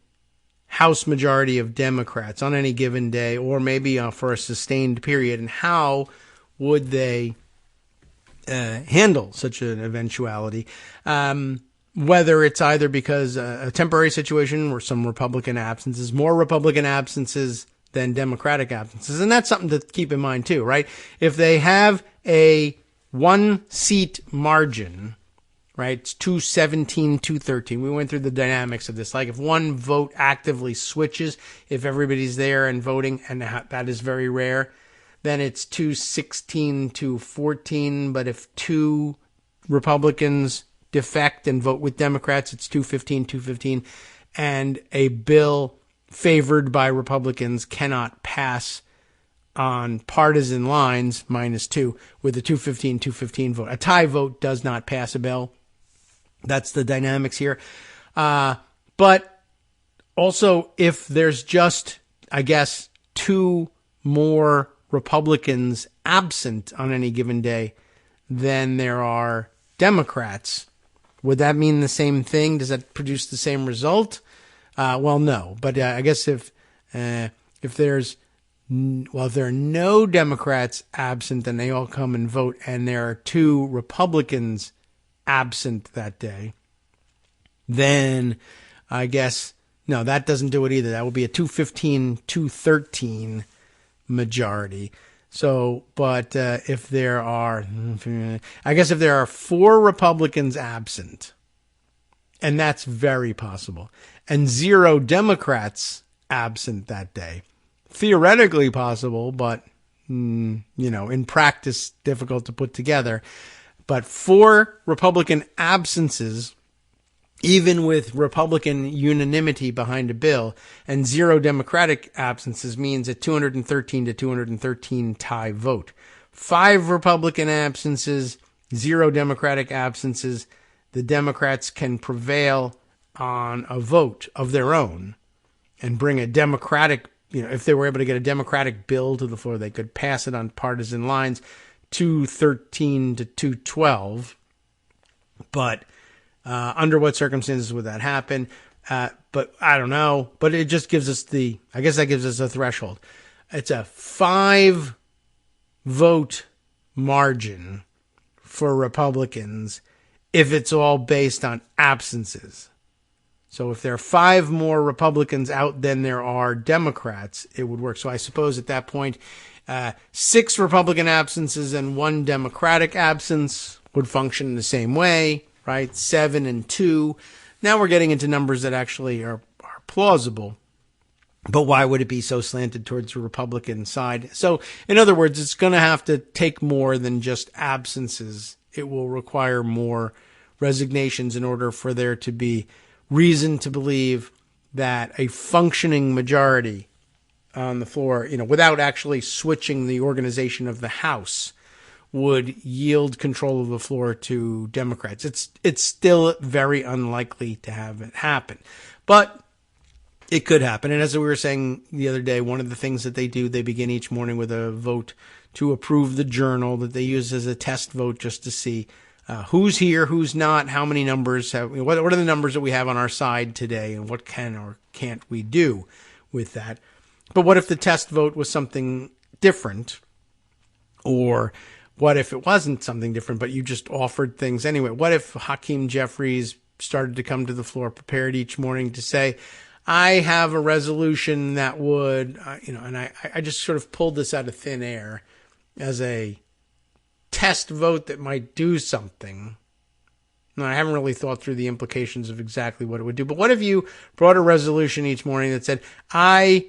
House majority of Democrats on any given day, or maybe for a sustained period, and how would they handle such an eventuality? Whether it's either because a temporary situation or some Republican absences, more Republican absences than Democratic absences. And that's something to keep in mind too, right? If they have a 1-seat margin, right? It's 217, 213. We went through the dynamics of this. Like if one vote actively switches, if everybody's there and voting, and that is very rare, then it's 216 to 14. But if 2 Republicans defect and vote with Democrats, it's 215, 215. And a bill favored by Republicans cannot pass on partisan lines, -2, with a 215, 215 vote. A tie vote does not pass a bill. That's the dynamics here. But also, if there's just, I guess, 2 more Republicans absent on any given day than there are Democrats. Would that mean the same thing? Does that produce the same result? Well, no. But I guess if there are no Democrats absent and they all come and vote, and there are 2 Republicans absent that day, then I guess, no, that doesn't do it either. That would be a 215-213 majority. So, but if there are 4 Republicans absent, and that's very possible, and 0 Democrats absent that day, theoretically possible, but, in practice, difficult to put together. But 4 Republican absences, even with Republican unanimity behind a bill, and 0 Democratic absences means a 213-213 tie vote. 5 Republican absences, 0 Democratic absences, the Democrats can prevail on a vote of their own and bring a Democratic, if they were able to get a Democratic bill to the floor, they could pass it on partisan lines, 213-212. But under what circumstances would that happen? But I don't know. But it just gives us I guess that gives us a threshold. It's a 5-vote margin for Republicans if it's all based on absences. So if there are 5 more Republicans out than there are Democrats, it would work. So I suppose at that point, 6 Republican absences and 1 Democratic absence would function in the same way, right? 7 and 2. Now we're getting into numbers that actually are plausible. But why would it be so slanted towards the Republican side? So, in other words, it's going to have to take more than just absences. It will require more resignations in order for there to be reason to believe that a functioning majority on the floor, without actually switching the organization of the House, would yield control of the floor to Democrats. It's still very unlikely to have it happen. But it could happen. And as we were saying the other day, one of the things that they do, they begin each morning with a vote to approve the journal that they use as a test vote just to see who's here, who's not, how many numbers, what are the numbers that we have on our side today, and what can or can't we do with that. But what if the test vote was something different? Or what if it wasn't something different, but you just offered things anyway? What if Hakeem Jeffries started to come to the floor prepared each morning to say, I have a resolution that would, and I just sort of pulled this out of thin air as a test vote that might do something. Now, I haven't really thought through the implications of exactly what it would do, but what if you brought a resolution each morning that said, I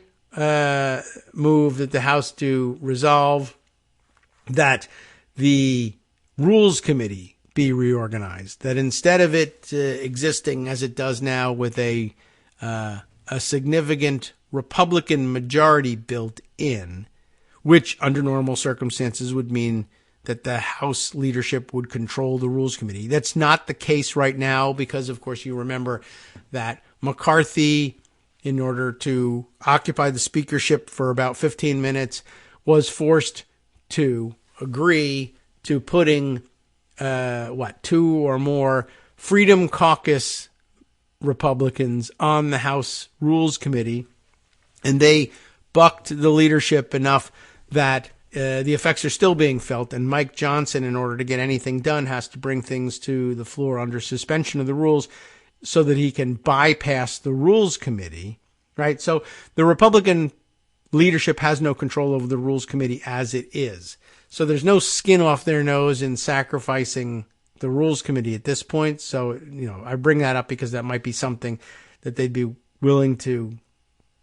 move that the House do resolve that the Rules Committee be reorganized, that instead of it existing as it does now with a significant Republican majority built in, which under normal circumstances would mean that the House leadership would control the Rules Committee. That's not the case right now because, of course, you remember that McCarthy, in order to occupy the speakership for about 15 minutes, was forced to agree to putting, 2 or more Freedom Caucus Republicans on the House Rules Committee, and they bucked the leadership enough that the effects are still being felt, and Mike Johnson, in order to get anything done, has to bring things to the floor under suspension of the rules so that he can bypass the Rules Committee, right? So the Republican leadership has no control over the Rules Committee as it is. So there's no skin off their nose in sacrificing the Rules Committee at this point. So, I bring that up because that might be something that they'd be willing to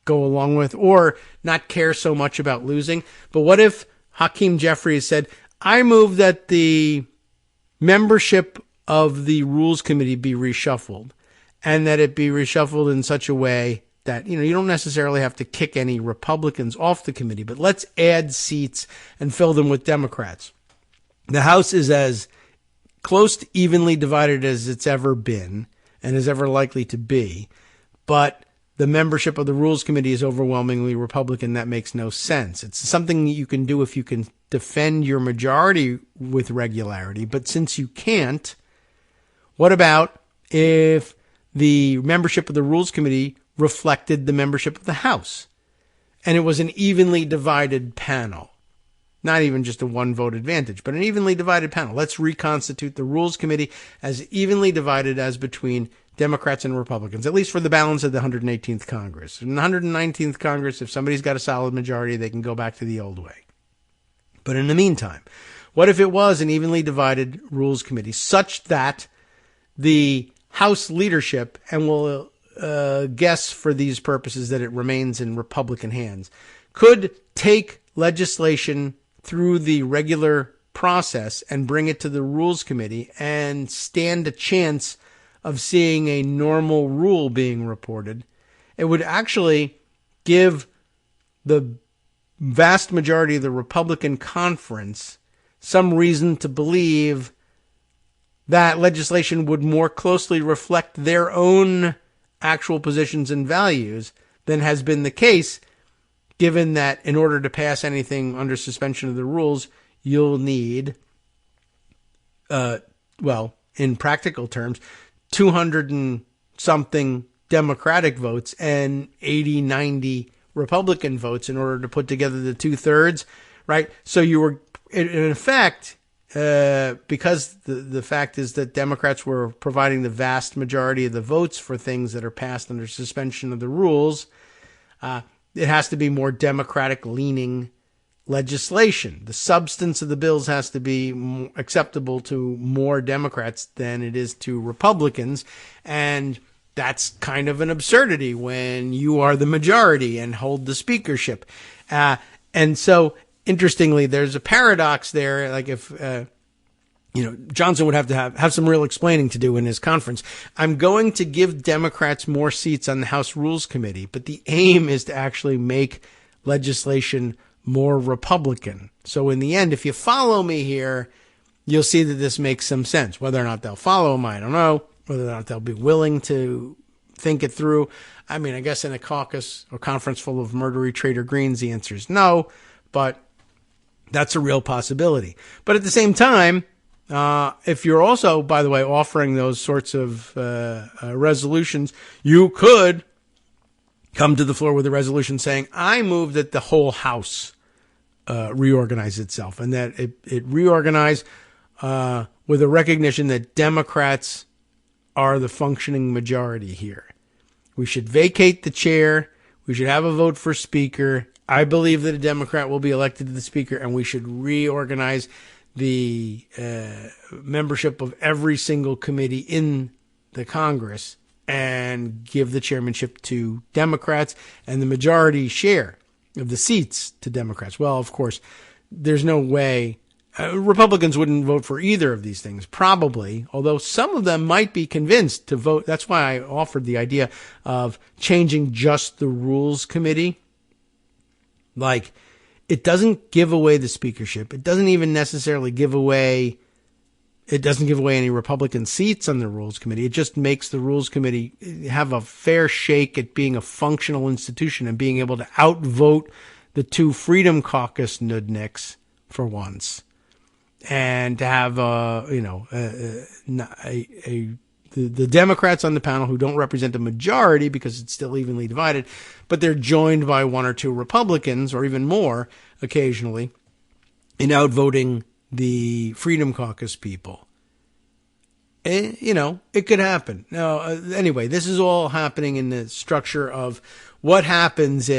go along with or not care so much about losing. But what if Hakeem Jeffries said, I move that the membership of the Rules Committee be reshuffled, and that it be reshuffled in such a way that, you don't necessarily have to kick any Republicans off the committee, but let's add seats and fill them with Democrats. The House is as close to evenly divided as it's ever been and is ever likely to be, but the membership of the Rules Committee is overwhelmingly Republican, that makes no sense. It's something you can do if you can defend your majority with regularity. But since you can't, what about if the membership of the Rules Committee reflected the membership of the House? And it was an evenly divided panel. Not even just a one-vote advantage, but an evenly divided panel. Let's reconstitute the Rules Committee as evenly divided as between Democrats and Republicans, at least for the balance of the 118th Congress. In the 119th Congress, if somebody's got a solid majority, they can go back to the old way. But in the meantime, what if it was an evenly divided Rules Committee such that the House leadership, and we'll guess for these purposes that it remains in Republican hands, could take legislation through the regular process and bring it to the Rules Committee and stand a chance of seeing a normal rule being reported? It would actually give the vast majority of the Republican conference some reason to believe that legislation would more closely reflect their own actual positions and values than has been the case, given that in order to pass anything under suspension of the rules, you'll need, in practical terms, 200 and something Democratic votes and 80, 90 Republican votes in order to put together the 2/3, right? So you were, in effect, because the fact is that Democrats were providing the vast majority of the votes for things that are passed under suspension of the rules, it has to be more Democratic-leaning legislation. The substance of the bills has to be acceptable to more Democrats than it is to Republicans, and that's kind of an absurdity when you are the majority and hold the speakership. And so, interestingly, there's a paradox there. Like if, Johnson would have to have some real explaining to do in his conference. I'm going to give Democrats more seats on the House Rules Committee, but the aim is to actually make legislation more Republican. So in the end, if you follow me here, you'll see that this makes some sense. Whether or not they'll follow him, I don't know. Whether or not they'll be willing to think it through. I mean, I guess in a caucus or conference full of murdery traitor Greenes, the answer is no, but that's a real possibility. But at the same time, if you're also, by the way, offering those sorts of resolutions, you could come to the floor with a resolution saying, I move that the whole House reorganize itself, and that it reorganize with a recognition that Democrats are the functioning majority here. We should vacate the chair. We should have a vote for speaker. I believe that a Democrat will be elected to the speaker, and we should reorganize the membership of every single committee in the Congress and give the chairmanship to Democrats and the majority share of the seats to Democrats. Well, of course, there's no way Republicans wouldn't vote for either of these things, probably, although some of them might be convinced to vote. That's why I offered the idea of changing just the Rules Committee. Like, it doesn't give away the speakership. It doesn't even necessarily give away any Republican seats on the Rules Committee. It just makes the Rules Committee have a fair shake at being a functional institution and being able to outvote the two Freedom Caucus nudniks for once. And to have, the Democrats on the panel who don't represent a majority because it's still evenly divided, but they're joined by one or two Republicans or even more occasionally in outvoting the Freedom Caucus people. It could happen. Now, anyway, this is all happening in the structure of what happens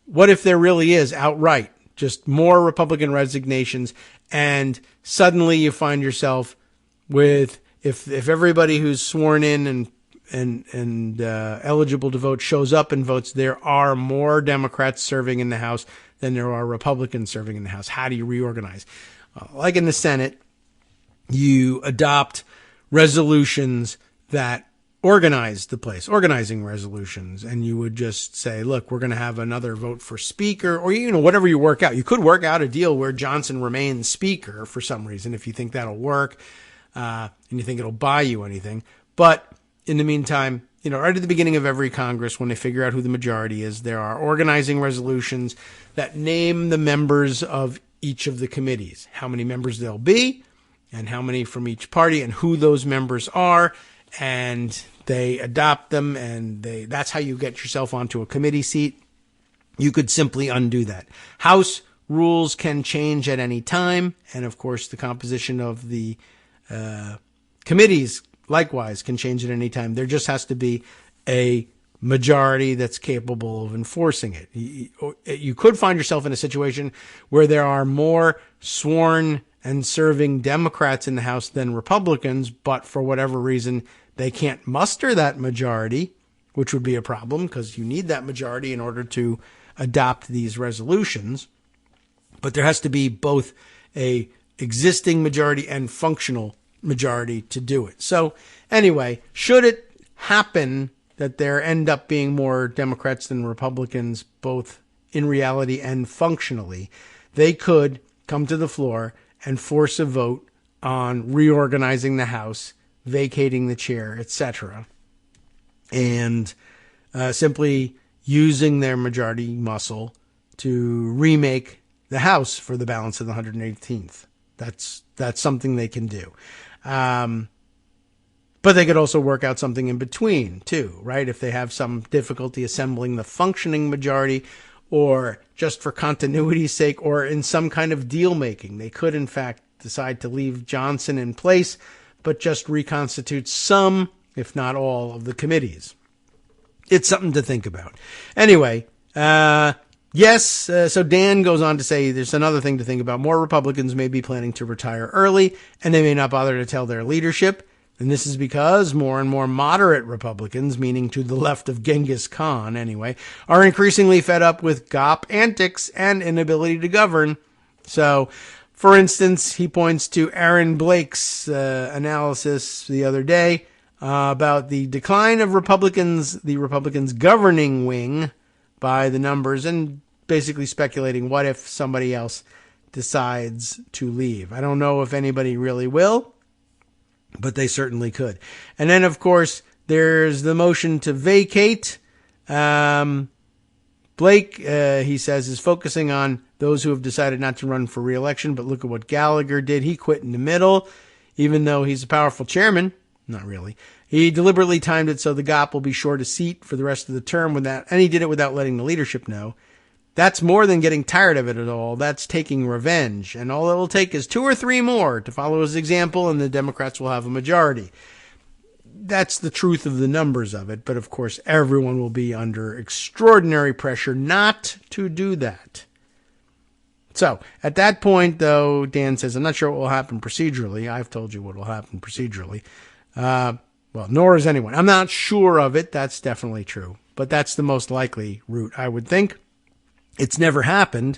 what if there really is outright just more Republican resignations, and suddenly you find yourself with, if everybody who's sworn in and eligible to vote shows up and votes, there are more Democrats serving in the House than there are Republicans serving in the House. How do you reorganize? Like in the Senate, you adopt resolutions that organize the place, organizing resolutions, and you would just say, look, we're going to have another vote for speaker, or, whatever you work out. You could work out a deal where Johnson remains speaker for some reason, if you think that'll work, and you think it'll buy you anything. But in the meantime, right at the beginning of every Congress, when they figure out who the majority is, there are organizing resolutions that name the members of each of the committees, how many members there'll be, and how many from each party, and who those members are, and they adopt them, and that's how you get yourself onto a committee seat. You could simply undo that. House rules can change at any time, and of course the composition of the committees likewise can change at any time. There just has to be a majority that's capable of enforcing it. You could find yourself in a situation where there are more sworn and serving Democrats in the House than Republicans, but for whatever reason, they can't muster that majority, which would be a problem because you need that majority in order to adopt these resolutions. But there has to be both a existing majority and functional majority to do it. So anyway, should it happen that there end up being more Democrats than Republicans, both in reality and functionally, they could come to the floor and force a vote on reorganizing the House, vacating the chair, etc., and simply using their majority muscle to remake the House for the balance of the 118th. That's something they can do. But they could also work out something in between, too, right? If they have some difficulty assembling the functioning majority, or just for continuity's sake, or in some kind of deal making, they could, in fact, decide to leave Johnson in place, but just reconstitute some, if not all, of the committees. It's something to think about. Anyway, yes, so Dan goes on to say there's another thing to think about. More Republicans may be planning to retire early, and they may not bother to tell their leadership. And this is because more and more moderate Republicans, meaning to the left of Genghis Khan anyway, are increasingly fed up with GOP antics and inability to govern. So, for instance, he points to Aaron Blake's analysis the other day about the decline of the Republicans' governing wing by the numbers, and basically speculating what if somebody else decides to leave. I don't know if anybody really will, but they certainly could. And then, of course, there's the motion to vacate. Blake, he says, is focusing on those who have decided not to run for re-election, but look at what Gallagher did. He quit in the middle, even though he's a powerful chairman. Not really. He deliberately timed it so the GOP will be short a seat for the rest of the term, and he did it without letting the leadership know. That's more than getting tired of it at all. That's taking revenge. And all it will take is 2 or 3 more to follow his example, and the Democrats will have a majority. That's the truth of the numbers of it. But, of course, everyone will be under extraordinary pressure not to do that. So, at that point, though, Dan says, I'm not sure what will happen procedurally. I've told you what will happen procedurally. Well, nor is anyone. I'm not sure of it. That's definitely true. But that's the most likely route, I would think. It's never happened,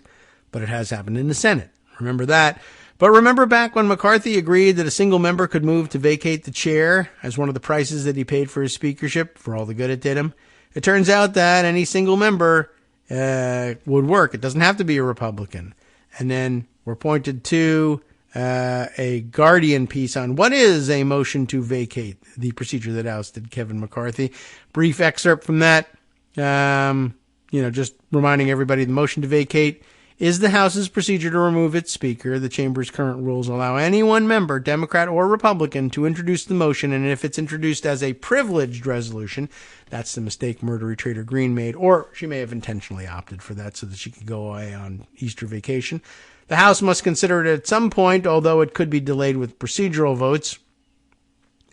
but it has happened in the Senate. Remember that. But remember back when McCarthy agreed that a single member could move to vacate the chair as one of the prices that he paid for his speakership, for all the good it did him? It turns out that any single member would work. It doesn't have to be a Republican. And then we're pointed to a Guardian piece on what is a motion to vacate, the procedure that ousted Kevin McCarthy. Brief excerpt from that. Just reminding everybody, the motion to vacate is the House's procedure to remove its speaker. The chamber's current rules allow any one member, Democrat or Republican, to introduce the motion, and if it's introduced as a privileged resolution, that's the mistake Murdery Traitor Greene made, or she may have intentionally opted for that so that she could go away on Easter vacation. The House must consider it at some point, although it could be delayed with procedural votes.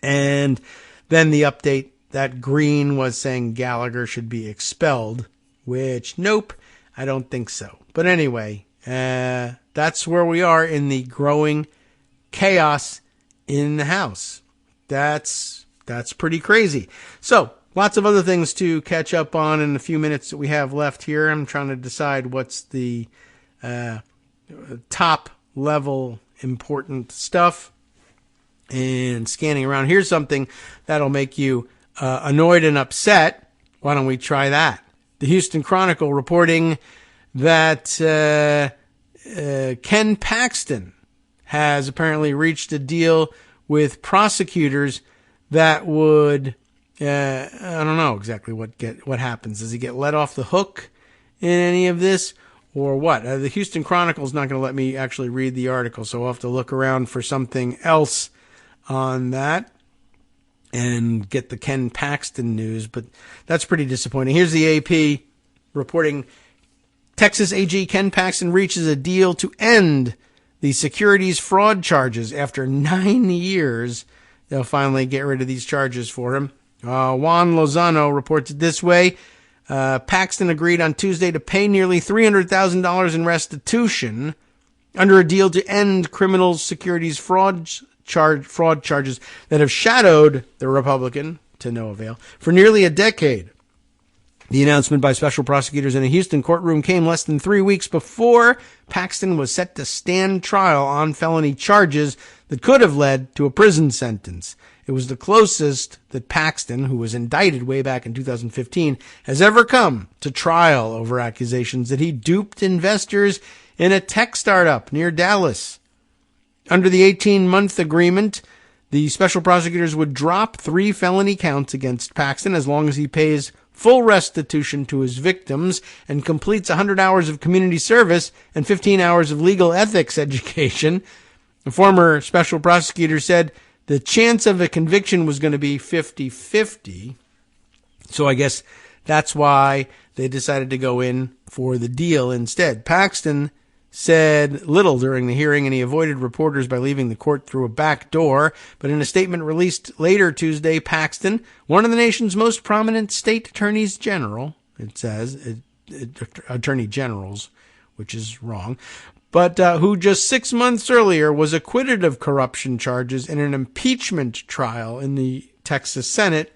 And then the update that Greene was saying Gallagher should be expelled, which, nope, I don't think so. But anyway, that's where we are in the growing chaos in the House. That's pretty crazy. So, lots of other things to catch up on in the few minutes that we have left here. I'm trying to decide what's the top level important stuff. And scanning around, here's something that'll make you annoyed and upset. Why don't we try that? The Houston Chronicle reporting that Ken Paxton has apparently reached a deal with prosecutors that would I don't know exactly what happens. Does he get let off the hook in any of this, or what? The Houston Chronicle is not going to let me actually read the article, so I'll have to look around for something else on that and get the Ken Paxton news, but that's pretty disappointing. Here's the AP reporting Texas AG Ken Paxton reaches a deal to end the securities fraud charges. After 9 years, they'll finally get rid of these charges for him. Juan Lozano reports it this way. Paxton agreed on Tuesday to pay nearly $300,000 in restitution under a deal to end criminal securities fraud charges that have shadowed the Republican, to no avail, for nearly a decade. The announcement by special prosecutors in a Houston courtroom came less than 3 weeks before Paxton was set to stand trial on felony charges that could have led to a prison sentence. It was the closest that Paxton, who was indicted way back in 2015, has ever come to trial over accusations that he duped investors in a tech startup near Dallas. Under the 18-month agreement, the special prosecutors would drop 3 felony counts against Paxton as long as he pays full restitution to his victims and completes 100 hours of community service and 15 hours of legal ethics education. The former special prosecutor said the chance of a conviction was going to be 50-50. So I guess that's why they decided to go in for the deal instead. Paxton said little during the hearing, and he avoided reporters by leaving the court through a back door. But in a statement released later Tuesday, Paxton, one of the nation's most prominent state attorneys general, it says, attorney generals, which is wrong, but who just 6 months earlier was acquitted of corruption charges in an impeachment trial in the Texas Senate,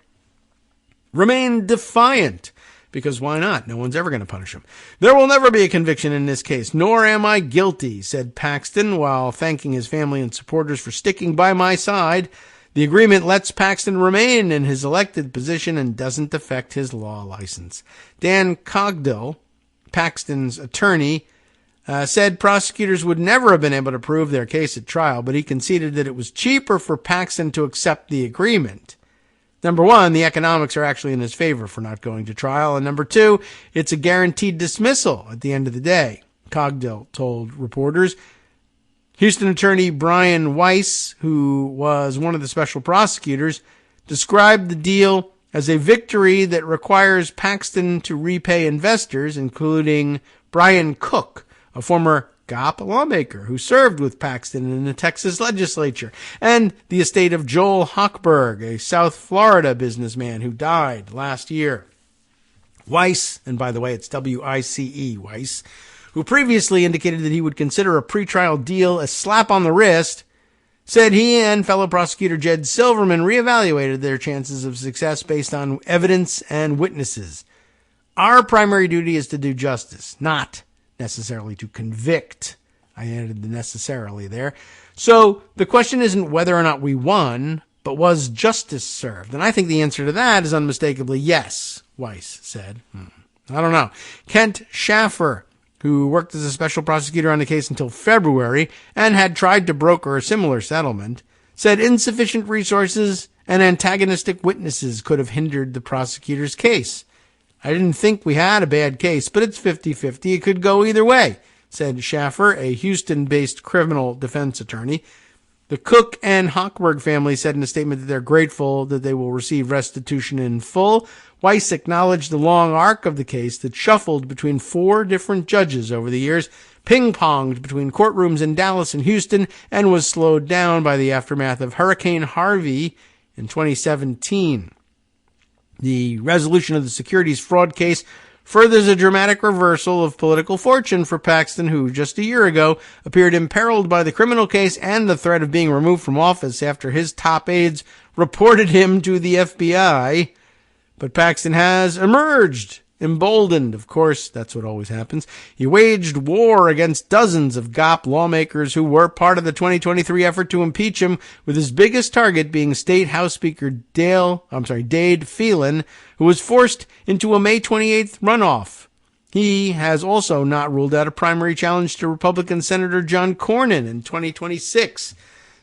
remained defiant. Because why not? No one's ever going to punish him. There will never be a conviction in this case, nor am I guilty, said Paxton, while thanking his family and supporters for sticking by my side. The agreement lets Paxton remain in his elected position and doesn't affect his law license. Dan Kagro, Paxton's attorney, said prosecutors would never have been able to prove their case at trial, but he conceded that it was cheaper for Paxton to accept the agreement. Number one, the economics are actually in his favor for not going to trial. And number two, it's a guaranteed dismissal at the end of the day, Cogdill told reporters. Houston attorney Brian Weiss, who was one of the special prosecutors, described the deal as a victory that requires Paxton to repay investors, including Brian Cook, a former GOP lawmaker who served with Paxton in the Texas legislature, and the estate of Joel Hochberg, a South Florida businessman who died last year. Weiss, and by the way, it's W-I-C-E, Weiss, who previously indicated that he would consider a pretrial deal a slap on the wrist, said he and fellow prosecutor Jed Silverman reevaluated their chances of success based on evidence and witnesses. Our primary duty is to do justice, not necessarily to convict. I added the necessarily there. So the question isn't whether or not we won, but was justice served? And I think the answer to that is unmistakably yes, Weiss said. I don't know. Kent Schaffer, who worked as a special prosecutor on the case until February and had tried to broker a similar settlement, said insufficient resources and antagonistic witnesses could have hindered the prosecutor's case. I didn't think we had a bad case, but it's 50-50. It could go either way, said Schaffer, a Houston-based criminal defense attorney. The Cook and Hochberg family said in a statement that they're grateful that they will receive restitution in full. Weiss acknowledged the long arc of the case that shuffled between 4 different judges over the years, ping-ponged between courtrooms in Dallas and Houston, and was slowed down by the aftermath of Hurricane Harvey in 2017. The resolution of the securities fraud case furthers a dramatic reversal of political fortune for Paxton, who just a year ago appeared imperiled by the criminal case and the threat of being removed from office after his top aides reported him to the FBI. But Paxton has emerged, emboldened. Of course, that's what always happens. He waged war against dozens of GOP lawmakers who were part of the 2023 effort to impeach him, with his biggest target being State House Speaker Dade Phelan, who was forced into a May 28th runoff. He has also not ruled out a primary challenge to Republican Senator John Cornyn in 2026.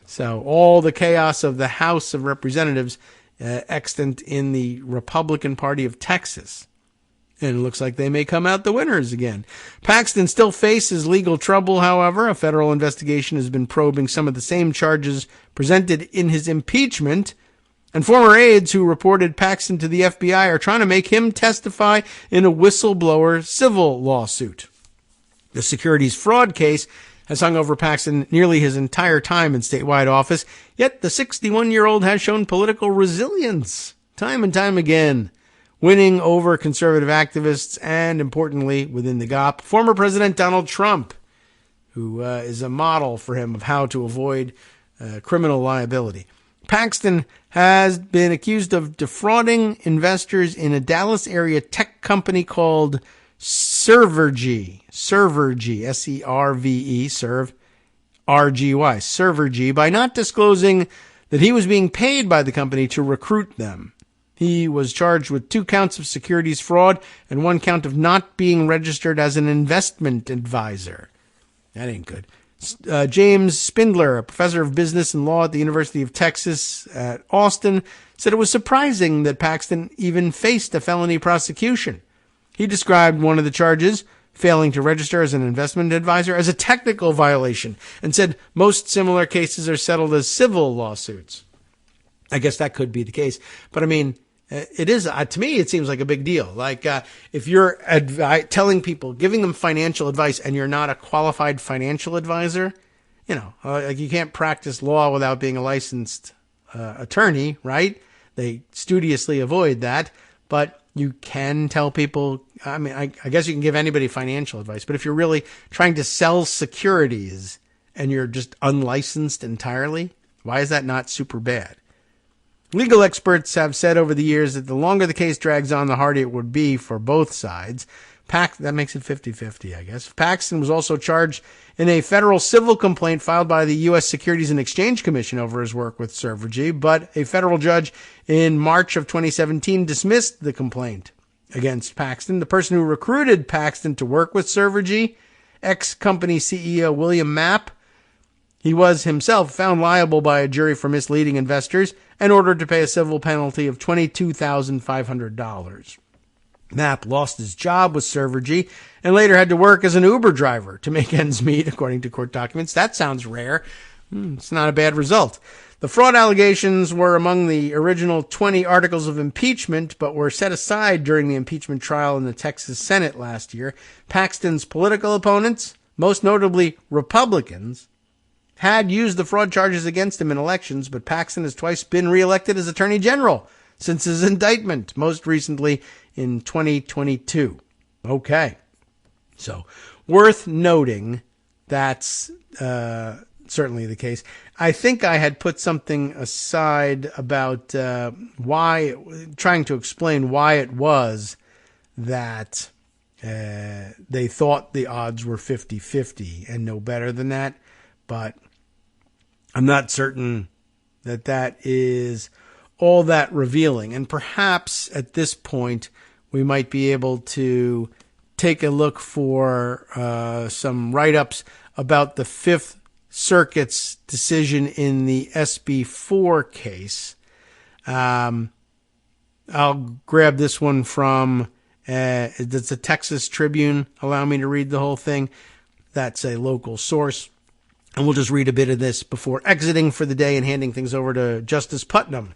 So all the chaos of the House of Representatives extant in the Republican Party of Texas. And it looks like they may come out the winners again. Paxton still faces legal trouble, however. A federal investigation has been probing some of the same charges presented in his impeachment. And former aides who reported Paxton to the FBI are trying to make him testify in a whistleblower civil lawsuit. The securities fraud case has hung over Paxton nearly his entire time in statewide office, yet the 61-year-old has shown political resilience time and time again, winning over conservative activists and, importantly, within the GOP, former President Donald Trump, who is a model for him of how to avoid criminal liability. Paxton has been accused of defrauding investors in a Dallas area tech company called Servergy, S-E-R-V-E, Serve, R-G-Y, Servergy, by not disclosing that he was being paid by the company to recruit them. He was charged with 2 counts of securities fraud and 1 count of not being registered as an investment advisor. That ain't good. James Spindler, a professor of business and law at the University of Texas at Austin, said it was surprising that Paxton even faced a felony prosecution. He described one of the charges, failing to register as an investment advisor, as a technical violation and said most similar cases are settled as civil lawsuits. I guess that could be the case. But I mean, it is, to me, it seems like a big deal. Like, if you're telling people, giving them financial advice and you're not a qualified financial advisor, like you can't practice law without being a licensed attorney, right? They studiously avoid that, but you can tell people, I mean, I guess you can give anybody financial advice, but if you're really trying to sell securities and you're just unlicensed entirely, why is that not super bad? Legal experts have said over the years that the longer the case drags on, the harder it would be for both sides. That makes it 50-50, I guess. Paxton was also charged in a federal civil complaint filed by the U.S. Securities and Exchange Commission over his work with Servergy, but a federal judge in March of 2017 dismissed the complaint against Paxton. The person who recruited Paxton to work with Servergy, ex-company CEO William Mapp, he was himself found liable by a jury for misleading investors and ordered to pay a civil penalty of $22,500. Mapp lost his job with Servergy and later had to work as an Uber driver to make ends meet, according to court documents. That sounds rare. It's not a bad result. The fraud allegations were among the original 20 articles of impeachment, but were set aside during the impeachment trial in the Texas Senate last year. Paxton's political opponents, most notably Republicans, had used the fraud charges against him in elections, but Paxton has twice been reelected as Attorney General since his indictment, most recently in 2022. Okay. So, worth noting, that's certainly the case. I think I had put something aside about trying to explain why it was that they thought the odds were 50-50 and no better than that, but I'm not certain that that is all that revealing. And perhaps at this point, we might be able to take a look for some write-ups about the Fifth Circuit's decision in the SB4 case. I'll grab this one from, it's a Texas Tribune. Allow me to read the whole thing. That's a local source. And we'll just read a bit of this before exiting for the day and handing things over to Justice Putnam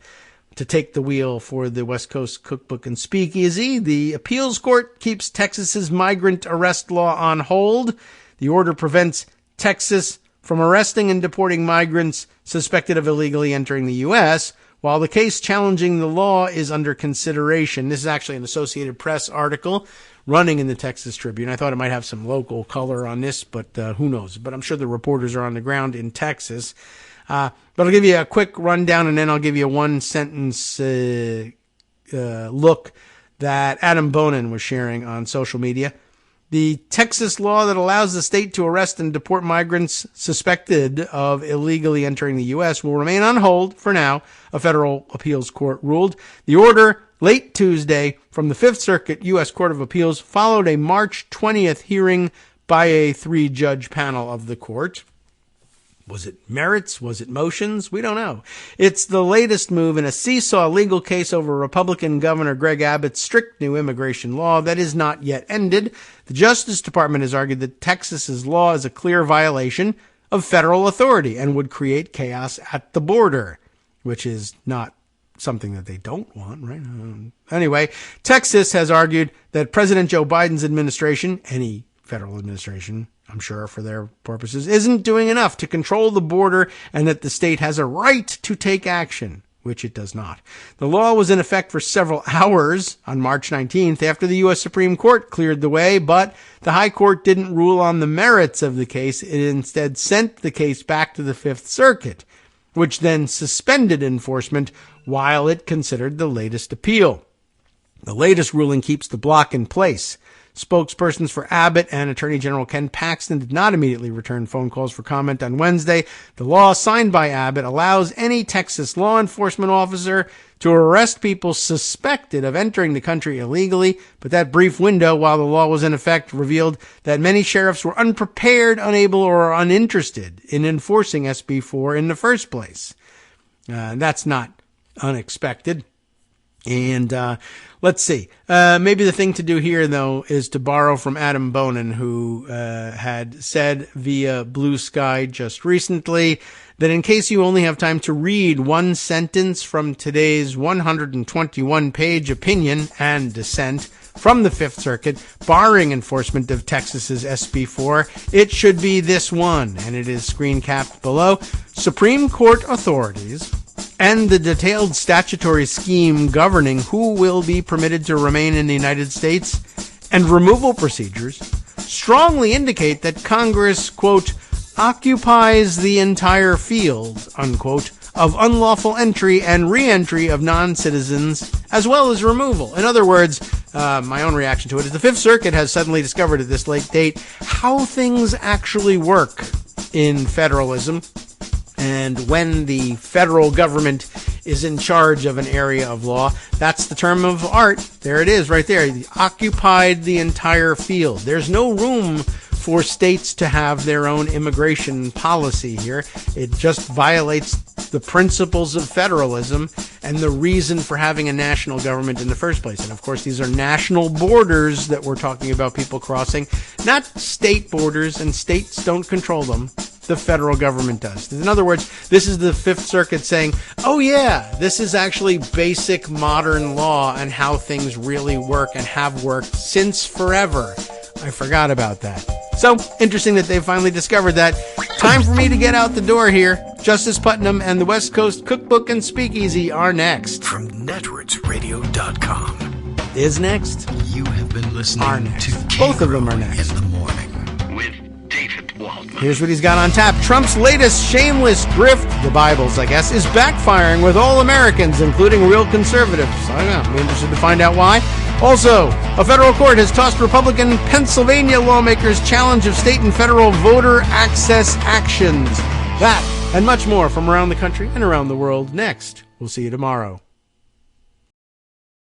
to take the wheel for the West Coast Cookbook and Speakeasy. The appeals court keeps Texas's migrant arrest law on hold. The order prevents Texas from arresting and deporting migrants suspected of illegally entering the U.S., while the case challenging the law is under consideration. This is actually an Associated Press article running in the Texas Tribune. I thought it might have some local color on this, but who knows? But I'm sure the reporters are on the ground in Texas. But I'll give you a quick rundown, and then I'll give you a one-sentence look that Adam Bonin was sharing on social media. The Texas law that allows the state to arrest and deport migrants suspected of illegally entering the U.S. will remain on hold for now, a federal appeals court ruled. The order, late Tuesday, from the Fifth Circuit U.S. Court of Appeals followed a March 20th hearing by a 3-judge panel of the court. Was it merits? Was it motions? We don't know. It's the latest move in a seesaw legal case over Republican Governor Greg Abbott's strict new immigration law that is not yet ended. The Justice Department has argued that Texas's law is a clear violation of federal authority and would create chaos at the border, which is not something that they don't want, right? Anyway, Texas has argued that President Joe Biden's administration, any federal administration, I'm sure for their purposes, isn't doing enough to control the border and that the state has a right to take action, which it does not. The law was in effect for several hours on March 19th after the U.S. Supreme Court cleared the way, but the High Court didn't rule on the merits of the case. It instead sent the case back to the Fifth Circuit, which then suspended enforcement while it considered the latest appeal. The latest ruling keeps the block in place. Spokespersons for Abbott and Attorney General Ken Paxton did not immediately return phone calls for comment on Wednesday. The law signed by Abbott allows any Texas law enforcement officer to arrest people suspected of entering the country illegally, but that brief window while the law was in effect revealed that many sheriffs were unprepared, unable, or uninterested in enforcing SB 4 in the first place. That's not unexpected. And let's see. Maybe the thing to do here, though, is to borrow from Adam Bonin, who had said via Blue Sky just recently that in case you only have time to read one sentence from today's 121-page opinion and dissent from the Fifth Circuit, barring enforcement of Texas's SB 4, it should be this one, and it is screen capped below. Supreme Court authorities and the detailed statutory scheme governing who will be permitted to remain in the United States and removal procedures strongly indicate that Congress, quote, occupies the entire field, unquote, of unlawful entry and re-entry of non-citizens, as well as removal. In other words, my own reaction to it is the Fifth Circuit has suddenly discovered at this late date how things actually work in federalism. And when the federal government is in charge of an area of law, that's the term of art. There it is right there. Occupied the entire field. There's no room for states to have their own immigration policy here. It just violates the principles of federalism and the reason for having a national government in the first place. And of course, these are national borders that we're talking about people crossing, not state borders, and states don't control them. The federal government does. In other words, this is the Fifth Circuit saying, oh yeah, this is actually basic modern law and how things really work and have worked since forever. I forgot about that. So, interesting that they've finally discovered that. Time for me to get out the door here. Justice Putnam and the West Coast Cookbook and Speakeasy are next. From netrootsradio.com. Is next. You have been listening to Kagro both of them are next. In the morning with David Waldman. Here's what he's got on tap. Trump's latest shameless grift, the Bibles, I guess, is backfiring with all Americans, including real conservatives. I don't know. I'm interested to find out why. Also, a federal court has tossed Republican Pennsylvania lawmakers' challenge of state and federal voter access actions. That and much more from around the country and around the world next. We'll see you tomorrow.